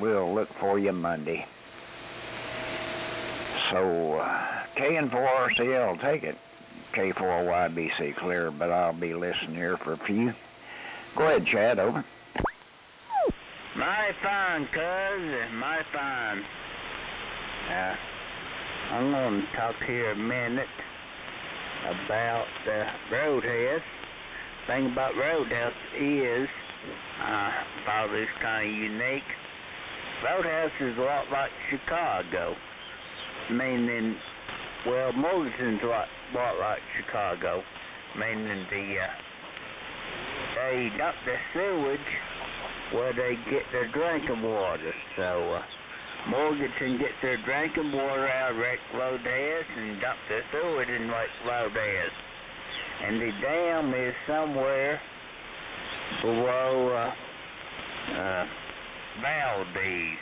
we'll look for you Monday. So, KN4RCL, take it. K4YBC clear, but I'll be listening here for a few. Go ahead, Chad, over. Mighty fine, cuz. Mighty fine. I'm going to talk here a minute about Roadhouse. The thing about Roadhouse is, I thought it was kind of unique. Roadhouse is a lot like Chicago, meaning, well, Morganton's a lot like Chicago, meaning they dump their sewage where they get their drinking water. So Morganton gets their drinking water out of Lake Lodez and dump their sewage in Lake Lodez. And the dam is somewhere below Valdez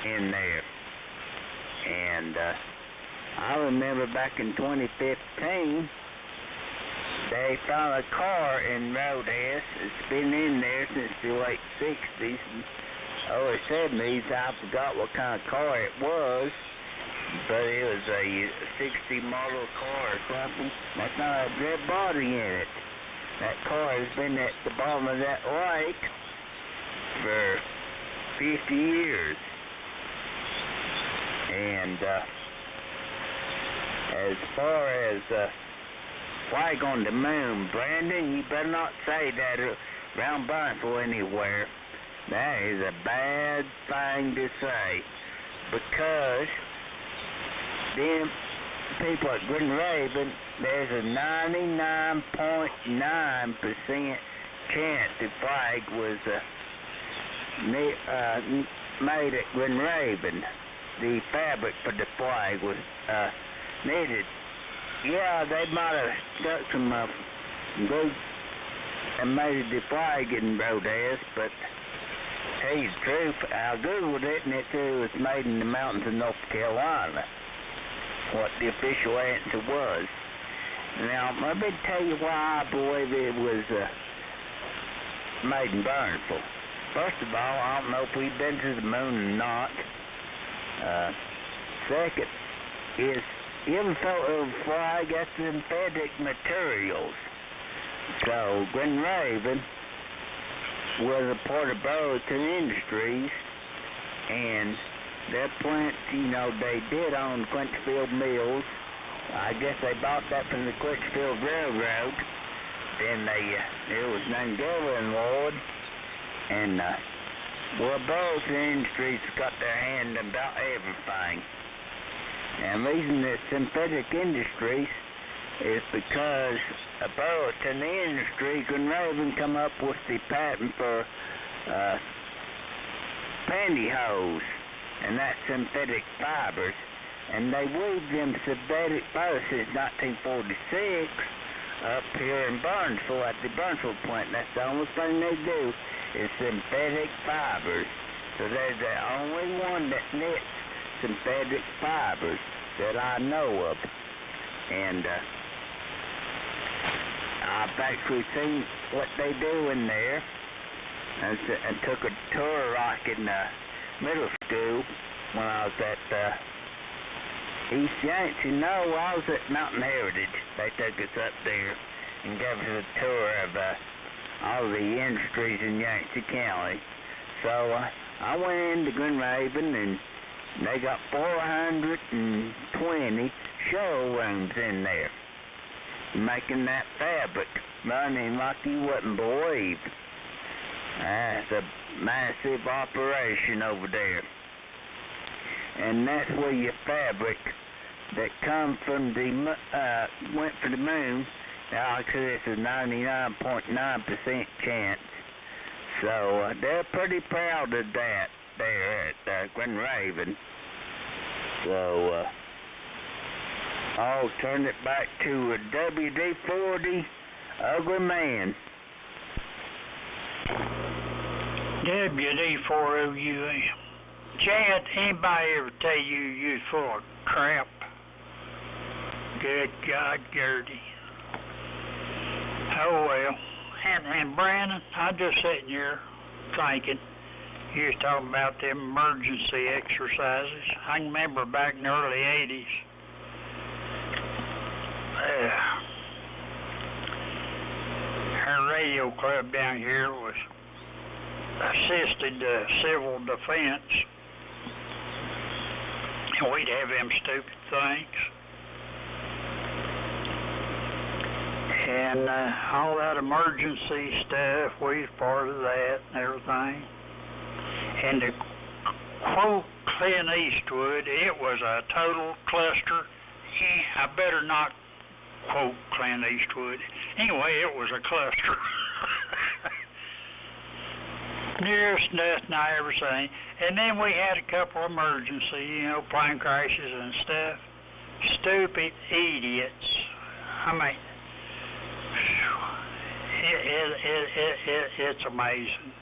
in there. And I remember back in 2015, they found a car in Rodez. It's been in there since the late 60s, or 70s. I forgot what kind of car it was, but it was a 60 model car or something. That's not a dead body in it. That car has been at the bottom of that lake for 50 years. And as far as flag on the moon, Brandon, you better not say that around Burnsville anywhere. That is a bad thing to say, because them people at Green Raven, there's a 99.9% chance the flag was made at Green Raven. The fabric for the flag was knitted. Yeah, they might have stuck some glue and made the flag in Rodez, but to tell you the truth, I Googled it and it said it was made in the mountains of North Carolina, what the official answer was. Now, let me tell you why I believe it was made in Burnsville. First of all, I don't know if we've been to the moon or not. Second is, even though it was flag, that's synthetic materials. So, Green Raven was a part of Burlington Industries, and their plant, they did own Quinchfield Mills. I guess they bought that from the Quinchfield Railroad. Then it was named Gilliland Ward, and Burlington Industries got their hand in about everything. And the reason it's synthetic industries is because Burlington Industries, Green Raven come up with the patent for pantyhose, and that's synthetic fibers. And they weave them synthetic fibers since 1946 up here in Burnsville at the Burnsville plant. That's the only thing they do is synthetic fibers. So they're the only one that knits synthetic fibers that I know of. And I've actually seen what they do in there. And took a tour like in middle school when I was at East Yancey. No, I was at Mountain Heritage. They took us up there and gave us a tour of all the industries in Yancey County. So I went into Green Raven, and they got 420 showrooms in there, making that fabric, running like you wouldn't believe. That's a massive operation over there. And that's where your fabric that come from the went for the moon. Now, like I said, it's a 99.9% chance. So they're pretty proud of that there at Green Raven. So I'll turn it back to WD-40 Ugly Man. WD-4OUM. Chad, anybody ever tell you you're full of crap? Good God, Gertie. Oh well. And Brandon, I'm just sitting here thinking, you was talking about them emergency exercises. I can remember back in the early 80s. Our radio club down here was assisted civil defense. And we'd have them stupid things. And all that emergency stuff, we was part of that and everything. And the quote Clint Eastwood, it was a total cluster. I better not quote Clint Eastwood. Anyway, it was a cluster. Nearest nothing I ever seen. And then we had a couple of emergency, plane crashes and stuff. Stupid idiots. I mean, it's amazing.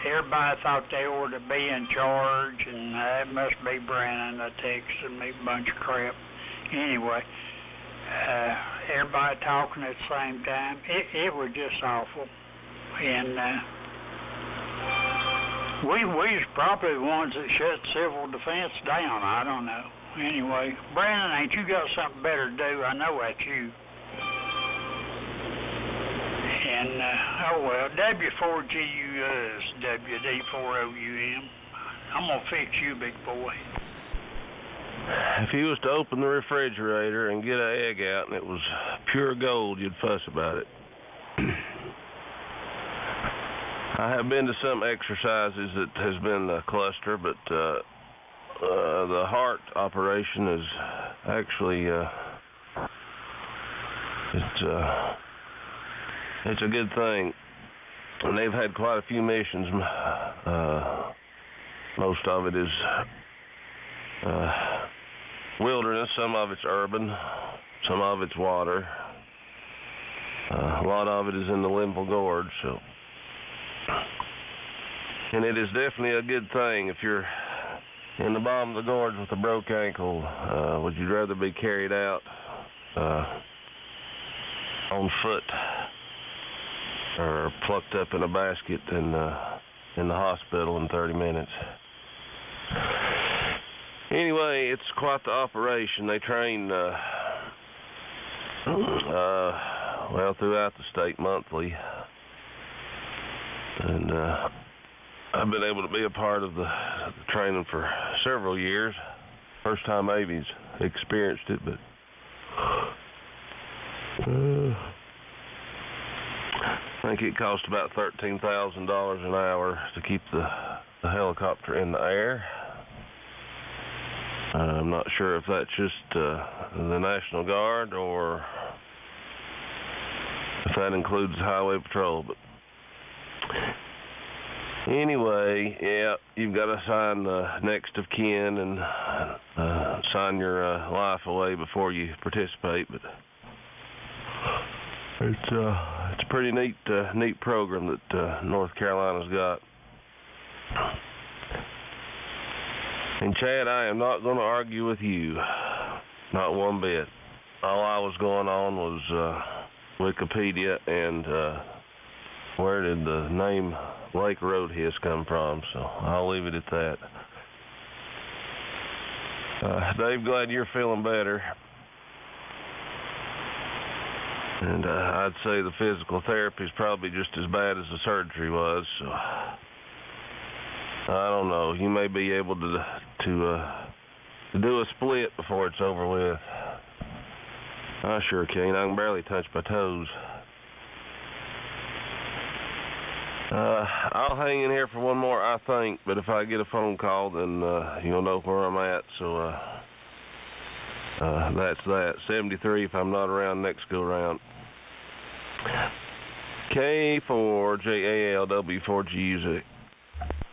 Everybody thought they ought to be in charge, and that must be Brandon that texted me a bunch of crap. Anyway, everybody talking at the same time. It was just awful. And we was probably the ones that shut civil defense down. I don't know. Anyway, Brandon, ain't you got something better to do? I know that's you. And, oh well, W4GUS, WD4OUM. I'm going to fix you, big boy. If you was to open the refrigerator and get an egg out and it was pure gold, you'd fuss about it. I have been to some exercises that has been a cluster, but the heart operation is actually it's a good thing, and they've had quite a few missions. Most of it is wilderness, some of it's urban, some of it's water. A lot of it is in the Linville Gorge, so. And it is definitely a good thing if you're in the bottom of the gorge with a broke ankle. Would you rather be carried out on foot or plucked up in a basket in the hospital in 30 minutes? Anyway, it's quite the operation. They train throughout the state monthly, and I've been able to be a part of the training for several years. First time Avi's experienced it, but I think it cost about $13,000 an hour to keep the helicopter in the air. I'm not sure if that's just the National Guard or if that includes Highway Patrol, but anyway, yeah, you've got to sign next of kin and sign your life away before you participate. But it's a pretty neat program that North Carolina's got. And Chad, I am not going to argue with you, not one bit. All I was going on was Wikipedia and where did the name Lake Roadhiss come from, so I'll leave it at that. Dave, glad you're feeling better. And I'd say the physical therapy is probably just as bad as the surgery was, so I don't know. You may be able to do a split before it's over with. I sure can't. I can barely touch my toes. I'll hang in here for one more, I think, but if I get a phone call, then you'll know where I'm at, so that's that. 73 if I'm not around next go round. K4JAL, W4GUZ.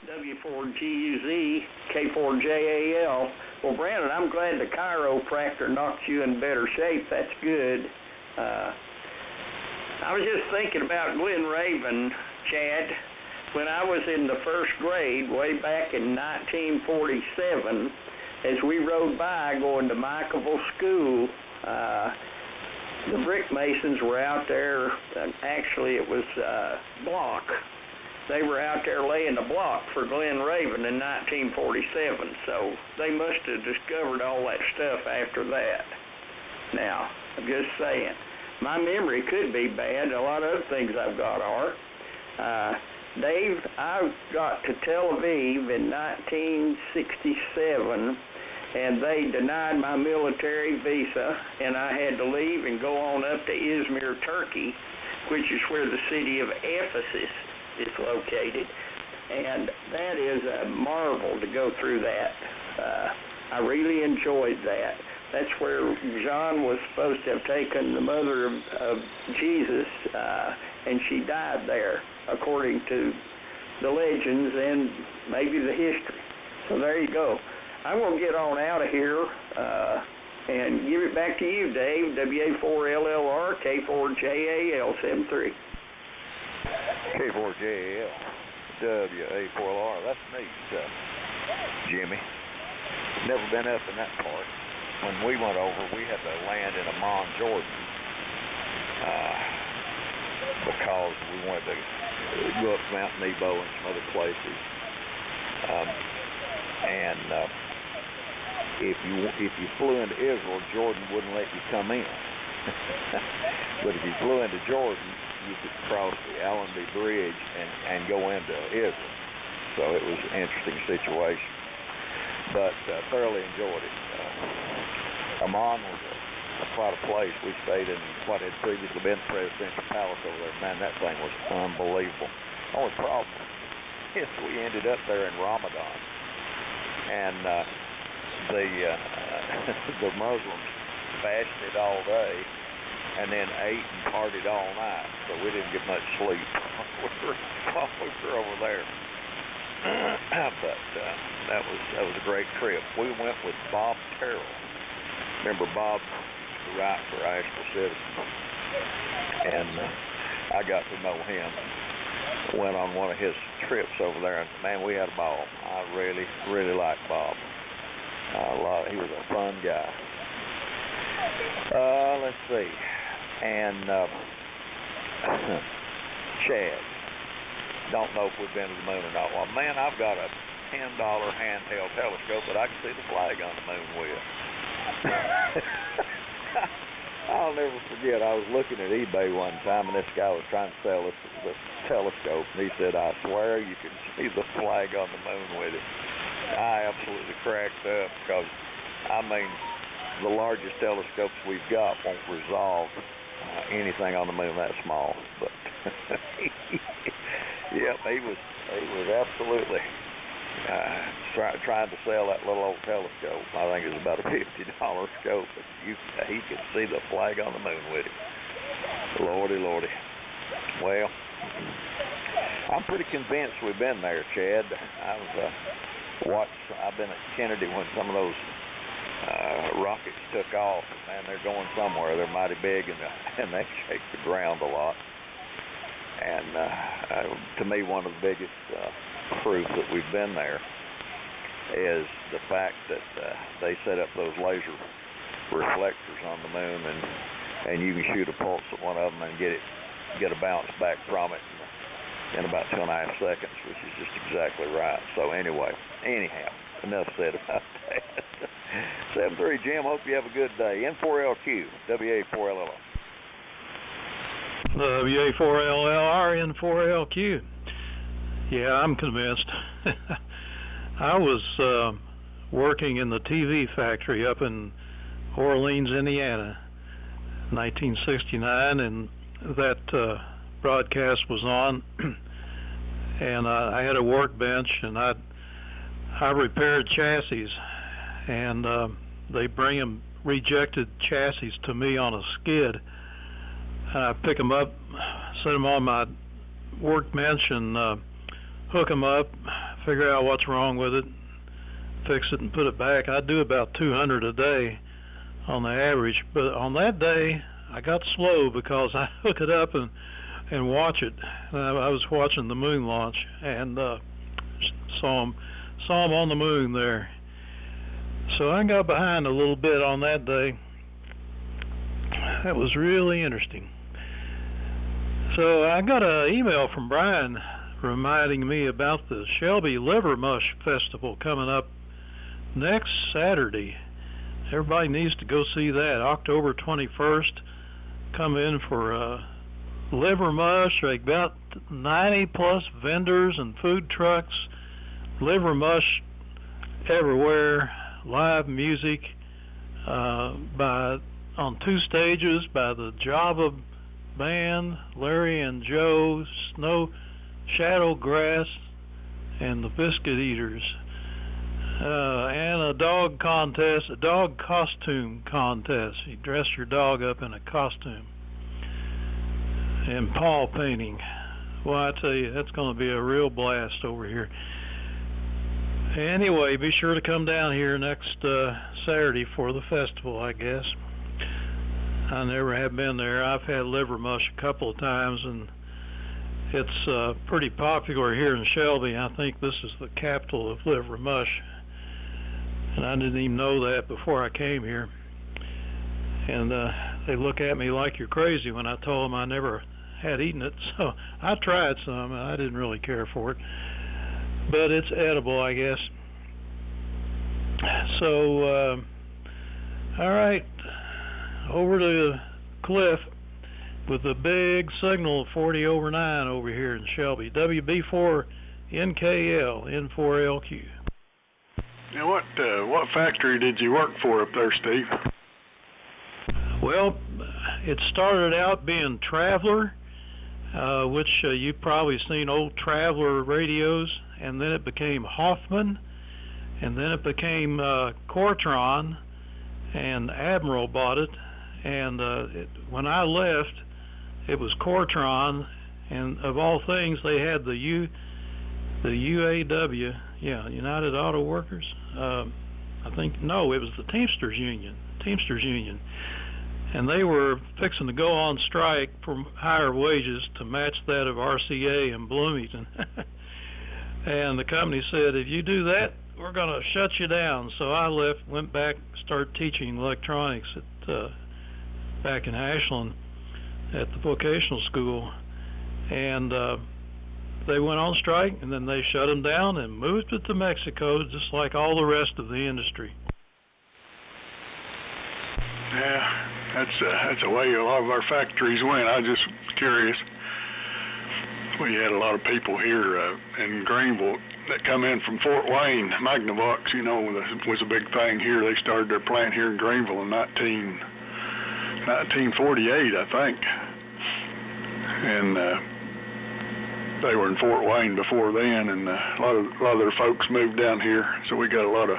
W4GUZ, K4JAL. Well, Brandon, I'm glad the chiropractor knocked you in better shape. That's good. I was just thinking about Glen Raven, Chad. When I was in the first grade, way back in 1947, as we rode by going to Michaelville School, the brick masons were out there. Actually, it was block. They were out there laying the block for Glen Raven in 1947, so they must have discovered all that stuff after that. Now, I'm just saying, my memory could be bad. A lot of other things I've got are. Dave, I got to Tel Aviv in 1967, and they denied my military visa, and I had to leave and go on up to Izmir, Turkey. which is where the city of Ephesus is located. And that is a marvel to go through that. I really enjoyed that. That's where John was supposed to have taken the mother of Jesus, and she died there, according to the legends and maybe the history. So there you go. I'm going to get on out of here and give it back to you, Dave. WA4LLR, K4JAL73. K4JAL, WA4LR. That's neat, Jimmy. Never been up in that part. When we went over, we had to land in Amman, Jordan, because we wanted to go up Mount Nebo and some other places. If you flew into Israel, Jordan wouldn't let you come in. But if you flew into Jordan, you could cross the Allenby Bridge and go into Israel. So it was an interesting situation. But thoroughly enjoyed it. Amman was quite a place. We stayed in what had previously been the presidential palace over there. Man, that thing was unbelievable. Only problem is we ended up there in Ramadan, and the Muslims fasted all day and then ate and partied all night, so we didn't get much sleep while we were over there. But that was a great trip. We went with Bob Terrell. Remember Bob used to write for Asheville Citizen, and I got to know him. Went on one of his trips over there, and man, we had a ball. I really, really liked Bob. He was a fun guy. Let's see, and Chad. Don't know if we've been to the moon or not. Well, man, I've got a $10 handheld telescope that I can see the flag on the moon with. I'll never forget, I was looking at eBay one time, and this guy was trying to sell us the telescope, and he said, I swear you can see the flag on the moon with it. I absolutely cracked up, because, I mean, the largest telescopes we've got won't resolve anything on the moon that small, but yep, he was absolutely trying to sell that little old telescope. I think it was about a $50 scope, but he could see the flag on the moon with it. Lordy, lordy. Well, I'm pretty convinced we've been there, Chad. I've been at Kennedy when some of those rockets took off. Man, they're going somewhere. They're mighty big, and they shake the ground a lot. And to me, one of the biggest proof that we've been there is the fact that they set up those laser reflectors on the moon, and you can shoot a pulse at one of them and get a bounce back from it in about 2.5 seconds, which is just exactly right. So anyhow, enough said about that. 7-3 Jim, hope you have a good day. N4LQ, WA4LLR. WA4LLR, N4LQ. Yeah, I'm convinced. I was working in the TV factory up in Orleans, Indiana, 1969, and that broadcast was on, and I had a workbench, and I repaired chassis, and they bring them rejected chassis to me on a skid. I pick them up, set them on my workbench, and hook them up, figure out what's wrong with it, fix it, and put it back. I do about 200 a day on the average, but on that day I got slow because I hook it up and watch it. I was watching the moon launch and saw them on the moon there. So I got behind a little bit on that day. That was really interesting. So I got an email from Brian reminding me about the Shelby Liver Mush Festival coming up next Saturday. Everybody needs to go see that. October 21st. Come in for liver mush. Like about 90 plus vendors and food trucks. Liver mush everywhere. Live music on 2 stages by the Java band, Larry and Joe, Shadow Grass, and the Biscuit Eaters, and a dog contest, a dog costume contest. You dress your dog up in a costume, and paw painting. Well, I tell you, that's going to be a real blast over here. Anyway, be sure to come down here next Saturday for the festival, I guess. I never have been there. I've had liver mush a couple of times, and it's pretty popular here in Shelby. I think this is the capital of liver mush, and I didn't even know that before I came here. And they look at me like you're crazy when I told them I never had eaten it. So I tried some, and I didn't really care for it, but it's edible, I guess. So, all right, over to Cliff with the big signal 40 over 9 over here in Shelby. WB4 NKL N4LQ. Now, what factory did you work for up there, Steve? Well, it started out being Traveler, which you've probably seen old Traveler radios, and then it became Hoffman, and then it became Cortron, and Admiral bought it, and when I left, it was Cortron, and of all things, they had the UAW, United Auto Workers. I think, no, it was the Teamsters Union, and they were fixing to go on strike for higher wages to match that of RCA in Bloomington. And the company said, if you do that, we're going to shut you down. So I left, went back, started teaching electronics at back in Ashland at the vocational school, and they went on strike, and then they shut them down and moved it to Mexico, just like all the rest of the industry. Yeah, that's the way a lot of our factories went. I was just curious. We had a lot of people here in Greenville that come in from Fort Wayne. Magnavox, was a big thing here. They started their plant here in Greenville in 1948, I think. And they were in Fort Wayne before then, and a lot of their folks moved down here. So we got a lot of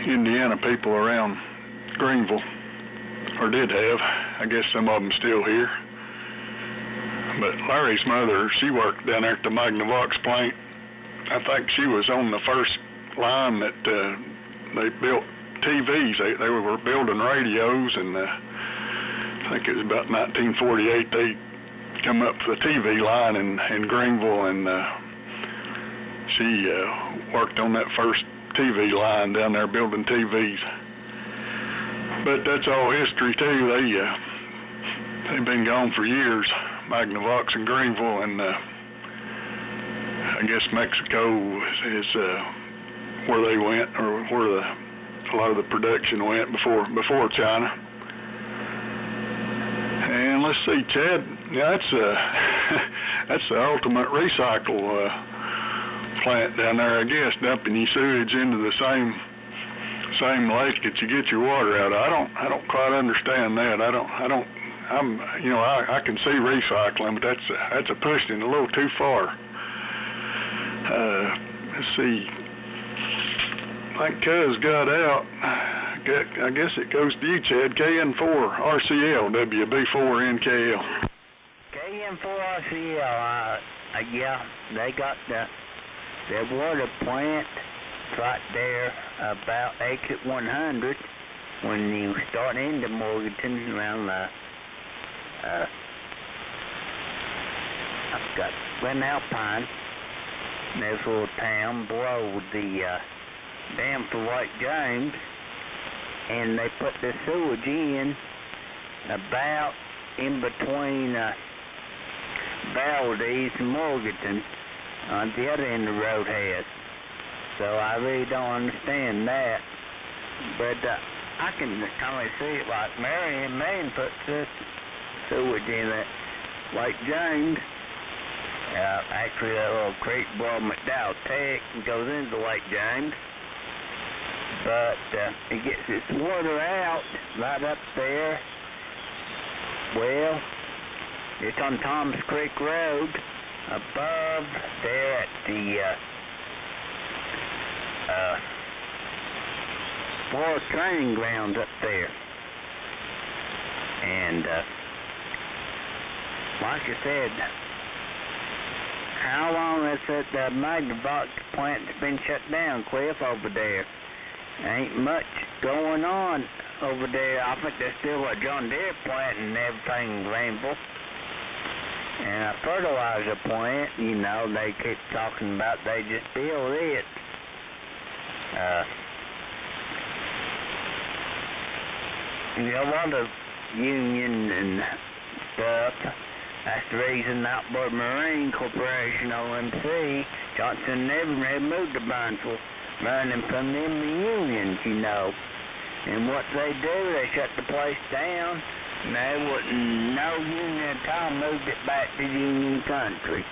Indiana people around Greenville, or did have. I guess some of them still here. But Larry's mother, she worked down there at the Magnavox plant. I think she was on the first line that they built TVs. They were building radios, and I think it was about 1948 they come up for the TV line in Greenville, and she worked on that first TV line down there building TVs. But that's all history too. They've been gone for years. Magnavox in Greenville, and I guess Mexico is where they went, or where a lot of the production went before China. And let's see, Chad, that's the ultimate recycle plant down there, I guess, dumping your sewage into the same lake that you get your water out of. I don't quite understand that. I can see recycling, but that's a pushing a little too far. Let's see. I think Cuz got out. I guess it goes to you, Chad. KN4 RCL WB4 NKL. KN4 RCL. Yeah, they got the water plant right there about exit 100 when you start into Morganton around the I've got Glen Alpine. There's a little town below the dam for White James, and they put the sewage in about in between Valdez and Morganton on the other end of the roadhead. So I really don't understand that, but I can kind of see it like Marion Maine puts this sewage in at Lake James. Actually, that little creek below McDowell Tech goes into Lake James. But it gets its water out right up there. Well, It's on Tom's Creek Road, above there at the War Training Grounds up there. And like I said, how long has that Magnavox plant's been shut down, Cliff, over there? Ain't much going on over there. I think there's still a John Deere plant and everything in Greenville. And a fertilizer plant, you know, they keep talking about they just built it. You know, a lot of union and stuff. That's the reason Outboard Marine Corporation, OMC, Johnson never moved to Burnsville, running from them unions, you know. And what they do, they shut the place down, and they wouldn't, no union at all moved it back to union country.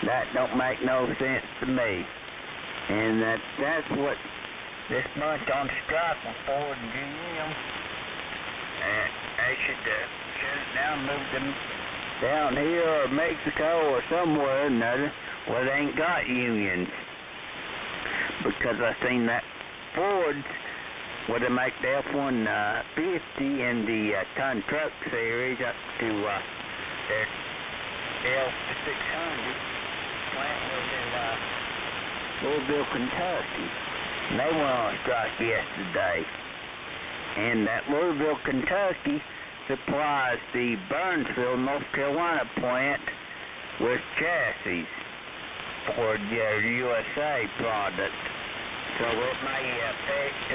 That don't make no sense to me. And that's what this bunch on strike with Ford and GM, they should shut it down, move them down here or Mexico or somewhere or another where they ain't got unions. Because I seen that Ford where they make the F-150 and the ton truck series up to their L600 plant was in Louisville, Kentucky. And they went on strike yesterday. And that Louisville, Kentucky supplies the Burnsville, North Carolina plant with chassis for their USA product. So it may affect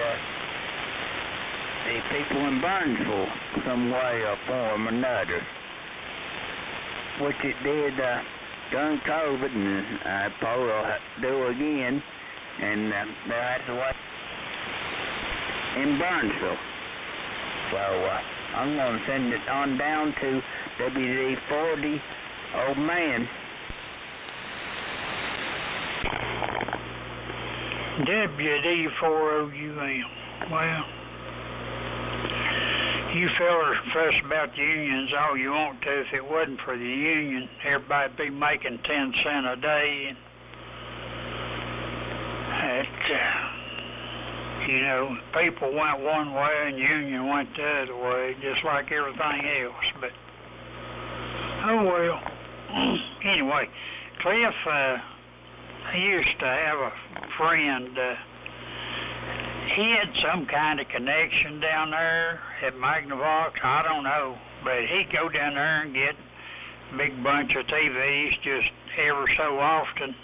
the people in Burnsville some way or form or another. Which it did during COVID, and probably will have to do again. And they'll have to wait in Burnsville. So I'm going to send it on down to WD-40 Old Man. WD-40UM. Well, you fellers fuss about the unions all you want to. If it wasn't for the union, everybody'd be making 10 cents a day. You know, people went one way and union went the other way, just like everything else. But, oh well. Anyway, Cliff, I used to have a friend, he had some kind of connection down there at Magnavox, I don't know, but he'd go down there and get a big bunch of TVs just ever so often.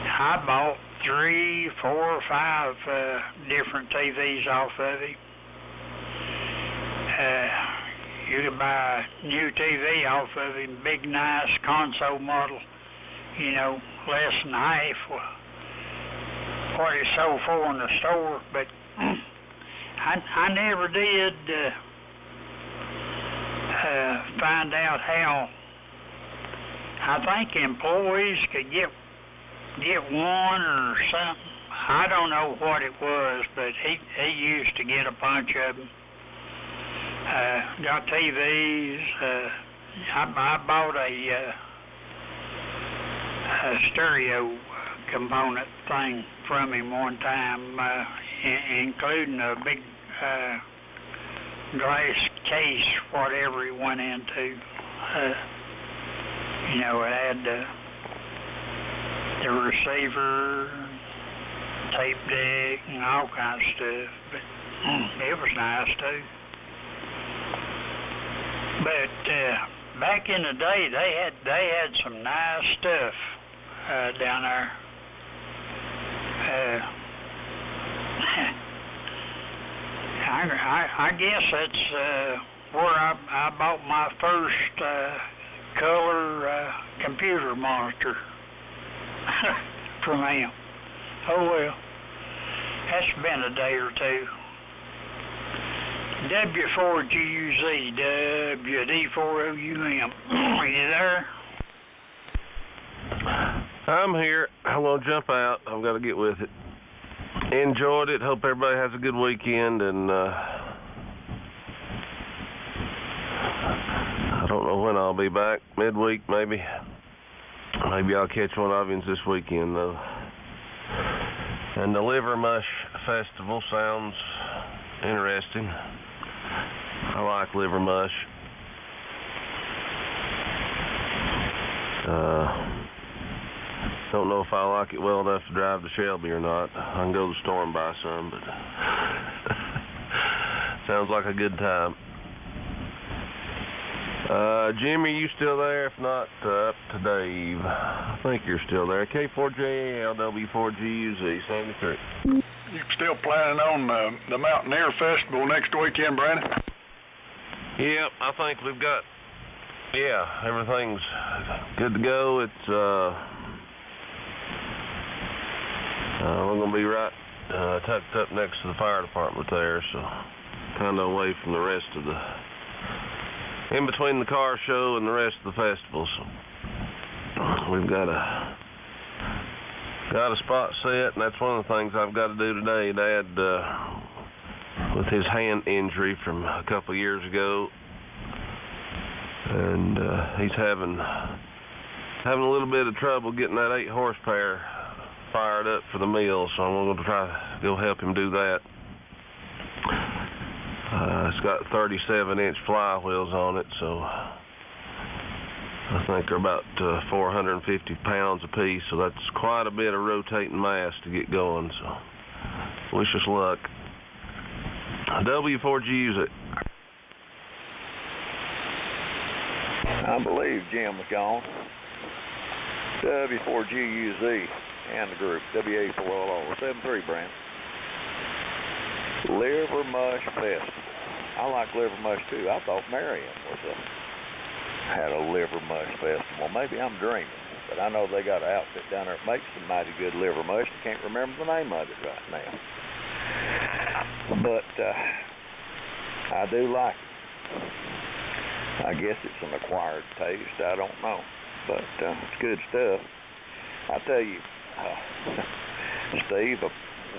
I bought 3, 4, 5 different TVs off of him. You could buy a new TV off of him, big nice console model, you know, less than half what he sold for in the store. But I never did find out how. I think employees could get one or something. I don't know what it was, but he used to get a bunch of them. Got TVs. I bought a stereo component thing from him one time, including a big glass case, whatever he went into. You know, it had the receiver, tape deck, and all kinds of stuff. But it was nice too. But back in the day, they had some nice stuff down there. I guess that's where I bought my first color computer monitor from him. Oh well, that's been a day or two. W4GUZ, WD4OUM. Are you there? I'm here. I'm going to jump out. I've got to get with it. Enjoyed it. Hope everybody has a good weekend. And I don't know know when I'll be back. Midweek, maybe. Maybe I'll catch one of you this weekend, though. And the Liver Mush Festival sounds interesting. I like liver mush. Don't know if I like it well enough to drive to Shelby or not. I can go to the store and buy some, but sounds like a good time. Jimmy, you still there? If not, up to Dave. I think you're still there. K4JA LW4GUZ 73. You still planning on the Mountaineer Festival next weekend, Brandon? Yep, I think we've got, everything's good to go. It's, we're going to be right tucked up next to the fire department there, so kind of away from the rest of the, in between the car show and the rest of the festival. So we've got a spot set, and that's one of the things I've got to do today. Dad, with his hand injury from a couple of years ago, and he's having a little bit of trouble getting that 8 horsepower fired up for the mill, so I'm going to try to go help him do that. It's got 37-inch flywheels on it, so I think they're about 450 pounds apiece, so that's quite a bit of rotating mass to get going, so wish us luck. W4GUZ. I believe Jim was gone. W4GUZ and the group, WA4LO 73 brand. Liver Mush Festival. I like liver mush too. I thought Marion had a liver mush festival. Maybe I'm dreaming, but I know they got an outfit down there that makes some mighty good liver mush. I can't remember the name of it right now. But I do like it. I guess it's an acquired taste. I don't know, but it's good stuff. I tell you, Steve,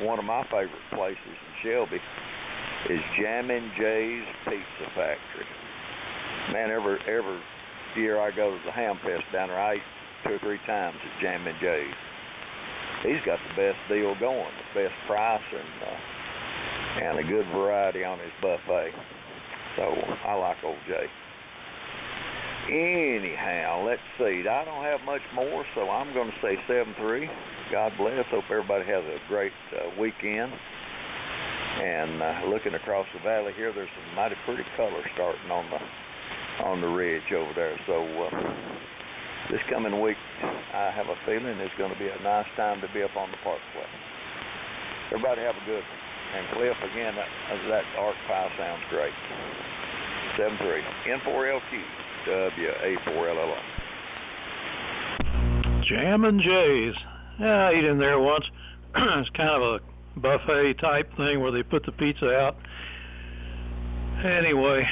one of my favorite places in Shelby is Jammin' Jay's Pizza Factory. Man, every year I go to the Ham Fest down there, I eat 2 or 3 times at Jammin' Jay's. He's got the best deal going, the best price, and a good variety on his buffet. So I like old Jay. Anyhow, let's see. I don't have much more, so I'm going to say 7-3. God bless. Hope everybody has a great weekend. And looking across the valley here, there's some mighty pretty colors starting on the ridge over there. So this coming week, I have a feeling it's going to be a nice time to be up on the parkway. Everybody have a good one. And Cliff, again, that arc pie sounds great. 7-3. N4LQ. WA4LLO. Jammin' Jay's. Yeah, I ate in there once. It's kind of a buffet type thing where they put the pizza out. Anyway,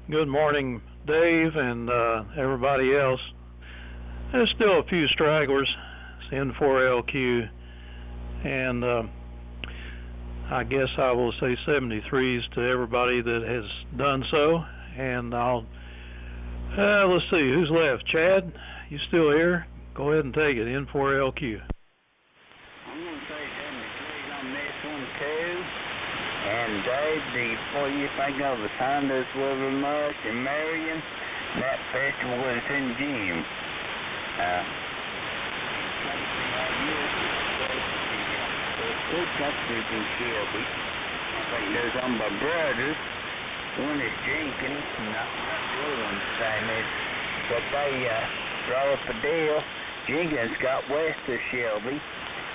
good morning, Dave, and everybody else. There's still a few stragglers. It's N4LQ, and I guess I will say 73s to everybody that has done so. And I'll let's see who's left. Chad, you still here? Go ahead and take it. N4LQ. I'm going to say 73 on this one too. And Dave, before you think of the Saunders, Liver Mush, and Marion, that festival was in June. Two companies in Shelby. I think there's on my brothers. One is Jenkins, not the other one's famous, but they draw up a deal. Jenkins got west of Shelby,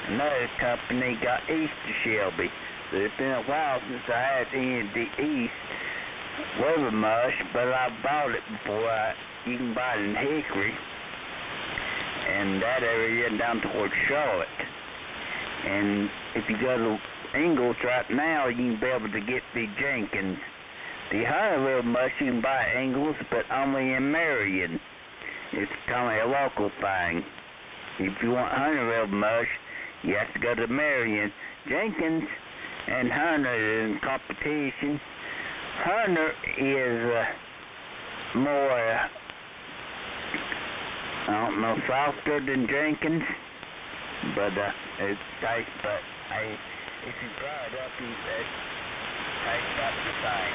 another company got east of Shelby. So it's been a while since I had any of the east liver mush, but I bought it before. You can buy it in Hickory, and that area down towards Charlotte. And if you go to Ingalls right now, you can be able to get the Jenkins. The Hunter liver mush you can buy at Ingalls, but only in Marion. It's kind of a local thing. If you want Hunter liver mush, you have to go to Marion. Jenkins and Hunter are in competition. Hunter is more, I don't know, softer than Jenkins, but it's tight. But if you fry it up, it tastes about the same.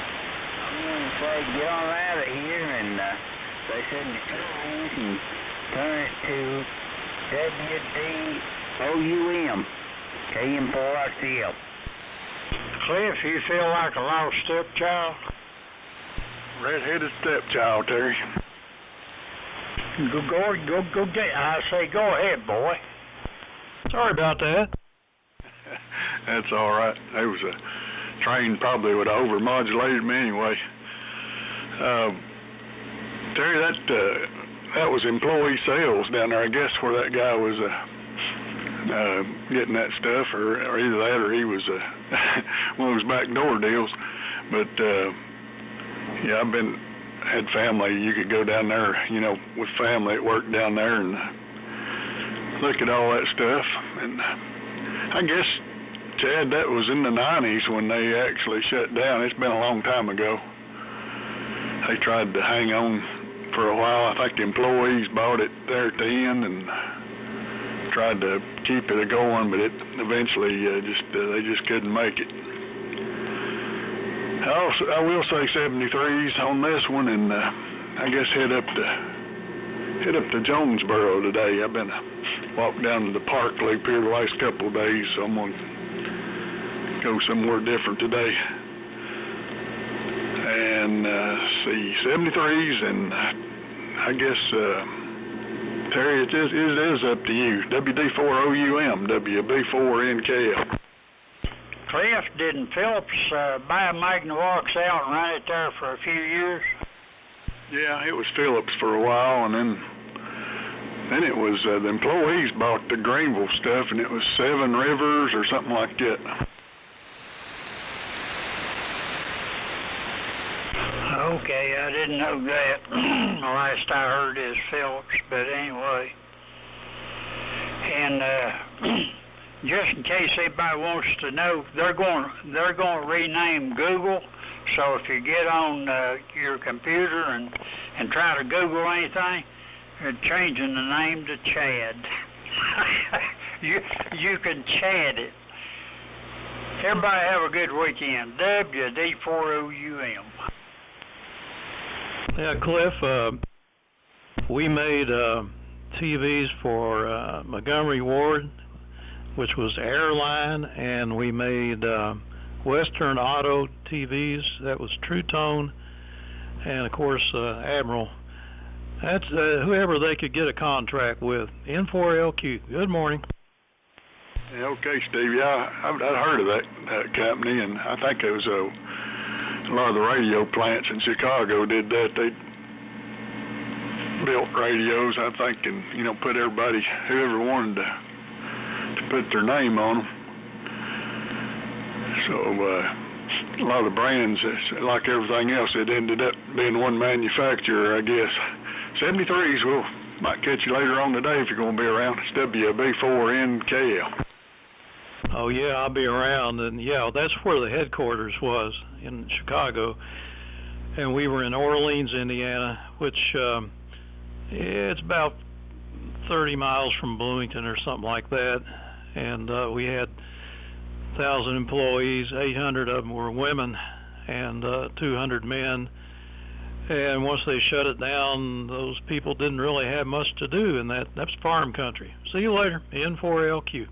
I'm going to say get on out of here and they said the tools and turn it to WDOUM, KM4RCL. Cliff, you feel like a lost stepchild? Red-headed stepchild, Terry. Go get. I say, go ahead, boy. Sorry about that. That's all right. They was a train probably would have overmodulated me anyway. Terry, that was employee sales down there. I guess where that guy was getting that stuff, or either that or he was one of those backdoor deals. But yeah, had family. You could go down there, with family at work down there and look at all that stuff. And I guess, Chad, that was in the 90s when they actually shut down. It's been a long time ago. They tried to hang on for a while. I think the employees bought it there at the end and tried to keep it going, but it eventually they just couldn't make it. I will say 73s on this one, and I guess head up to Jonesboro today. I've been walked down to the park loop here the last couple of days, so I'm gonna go somewhere different today. And see 73s, and I guess Terry, it is up to you. WD4OUM, WB4NKL. Cliff, didn't Phillips buy Magnavox out and run it there for a few years? Yeah, it was Phillips for a while, and then it was the employees bought the Greenville stuff, and it was Seven Rivers or something like that. Okay, I didn't know that. The last I heard is Phillips, but anyway. And just in case anybody wants to know, they're going to rename Google. So if you get on your computer and try to Google anything, they're changing the name to Chad. you can Chad it. Everybody have a good weekend. WD4OUM. Yeah, Cliff, we made TVs for Montgomery Ward, which was Airline, and we made Western Auto TVs, that was True Tone, and of course Admiral. That's whoever they could get a contract with. N4LQ. Good morning. Yeah, okay, Steve. Yeah, I've heard of that company, and I think it was a lot of the radio plants in Chicago did that. They built radios, I think, and put everybody, whoever wanted to put their name on them. So a lot of the brands, like everything else, it ended up being one manufacturer, I guess. 73s, we'll might catch you later on today if you're going to be around. It's WB4NKL. Oh yeah, I'll be around, and yeah, that's where the headquarters was, in Chicago, and we were in Orleans, Indiana, which it's about 30 miles from Bloomington or something like that, and we had 1,000 employees. 800 of them were women, and 200 men. And once they shut it down, those people didn't really have much to do, and that's farm country. See you later, N4LQ.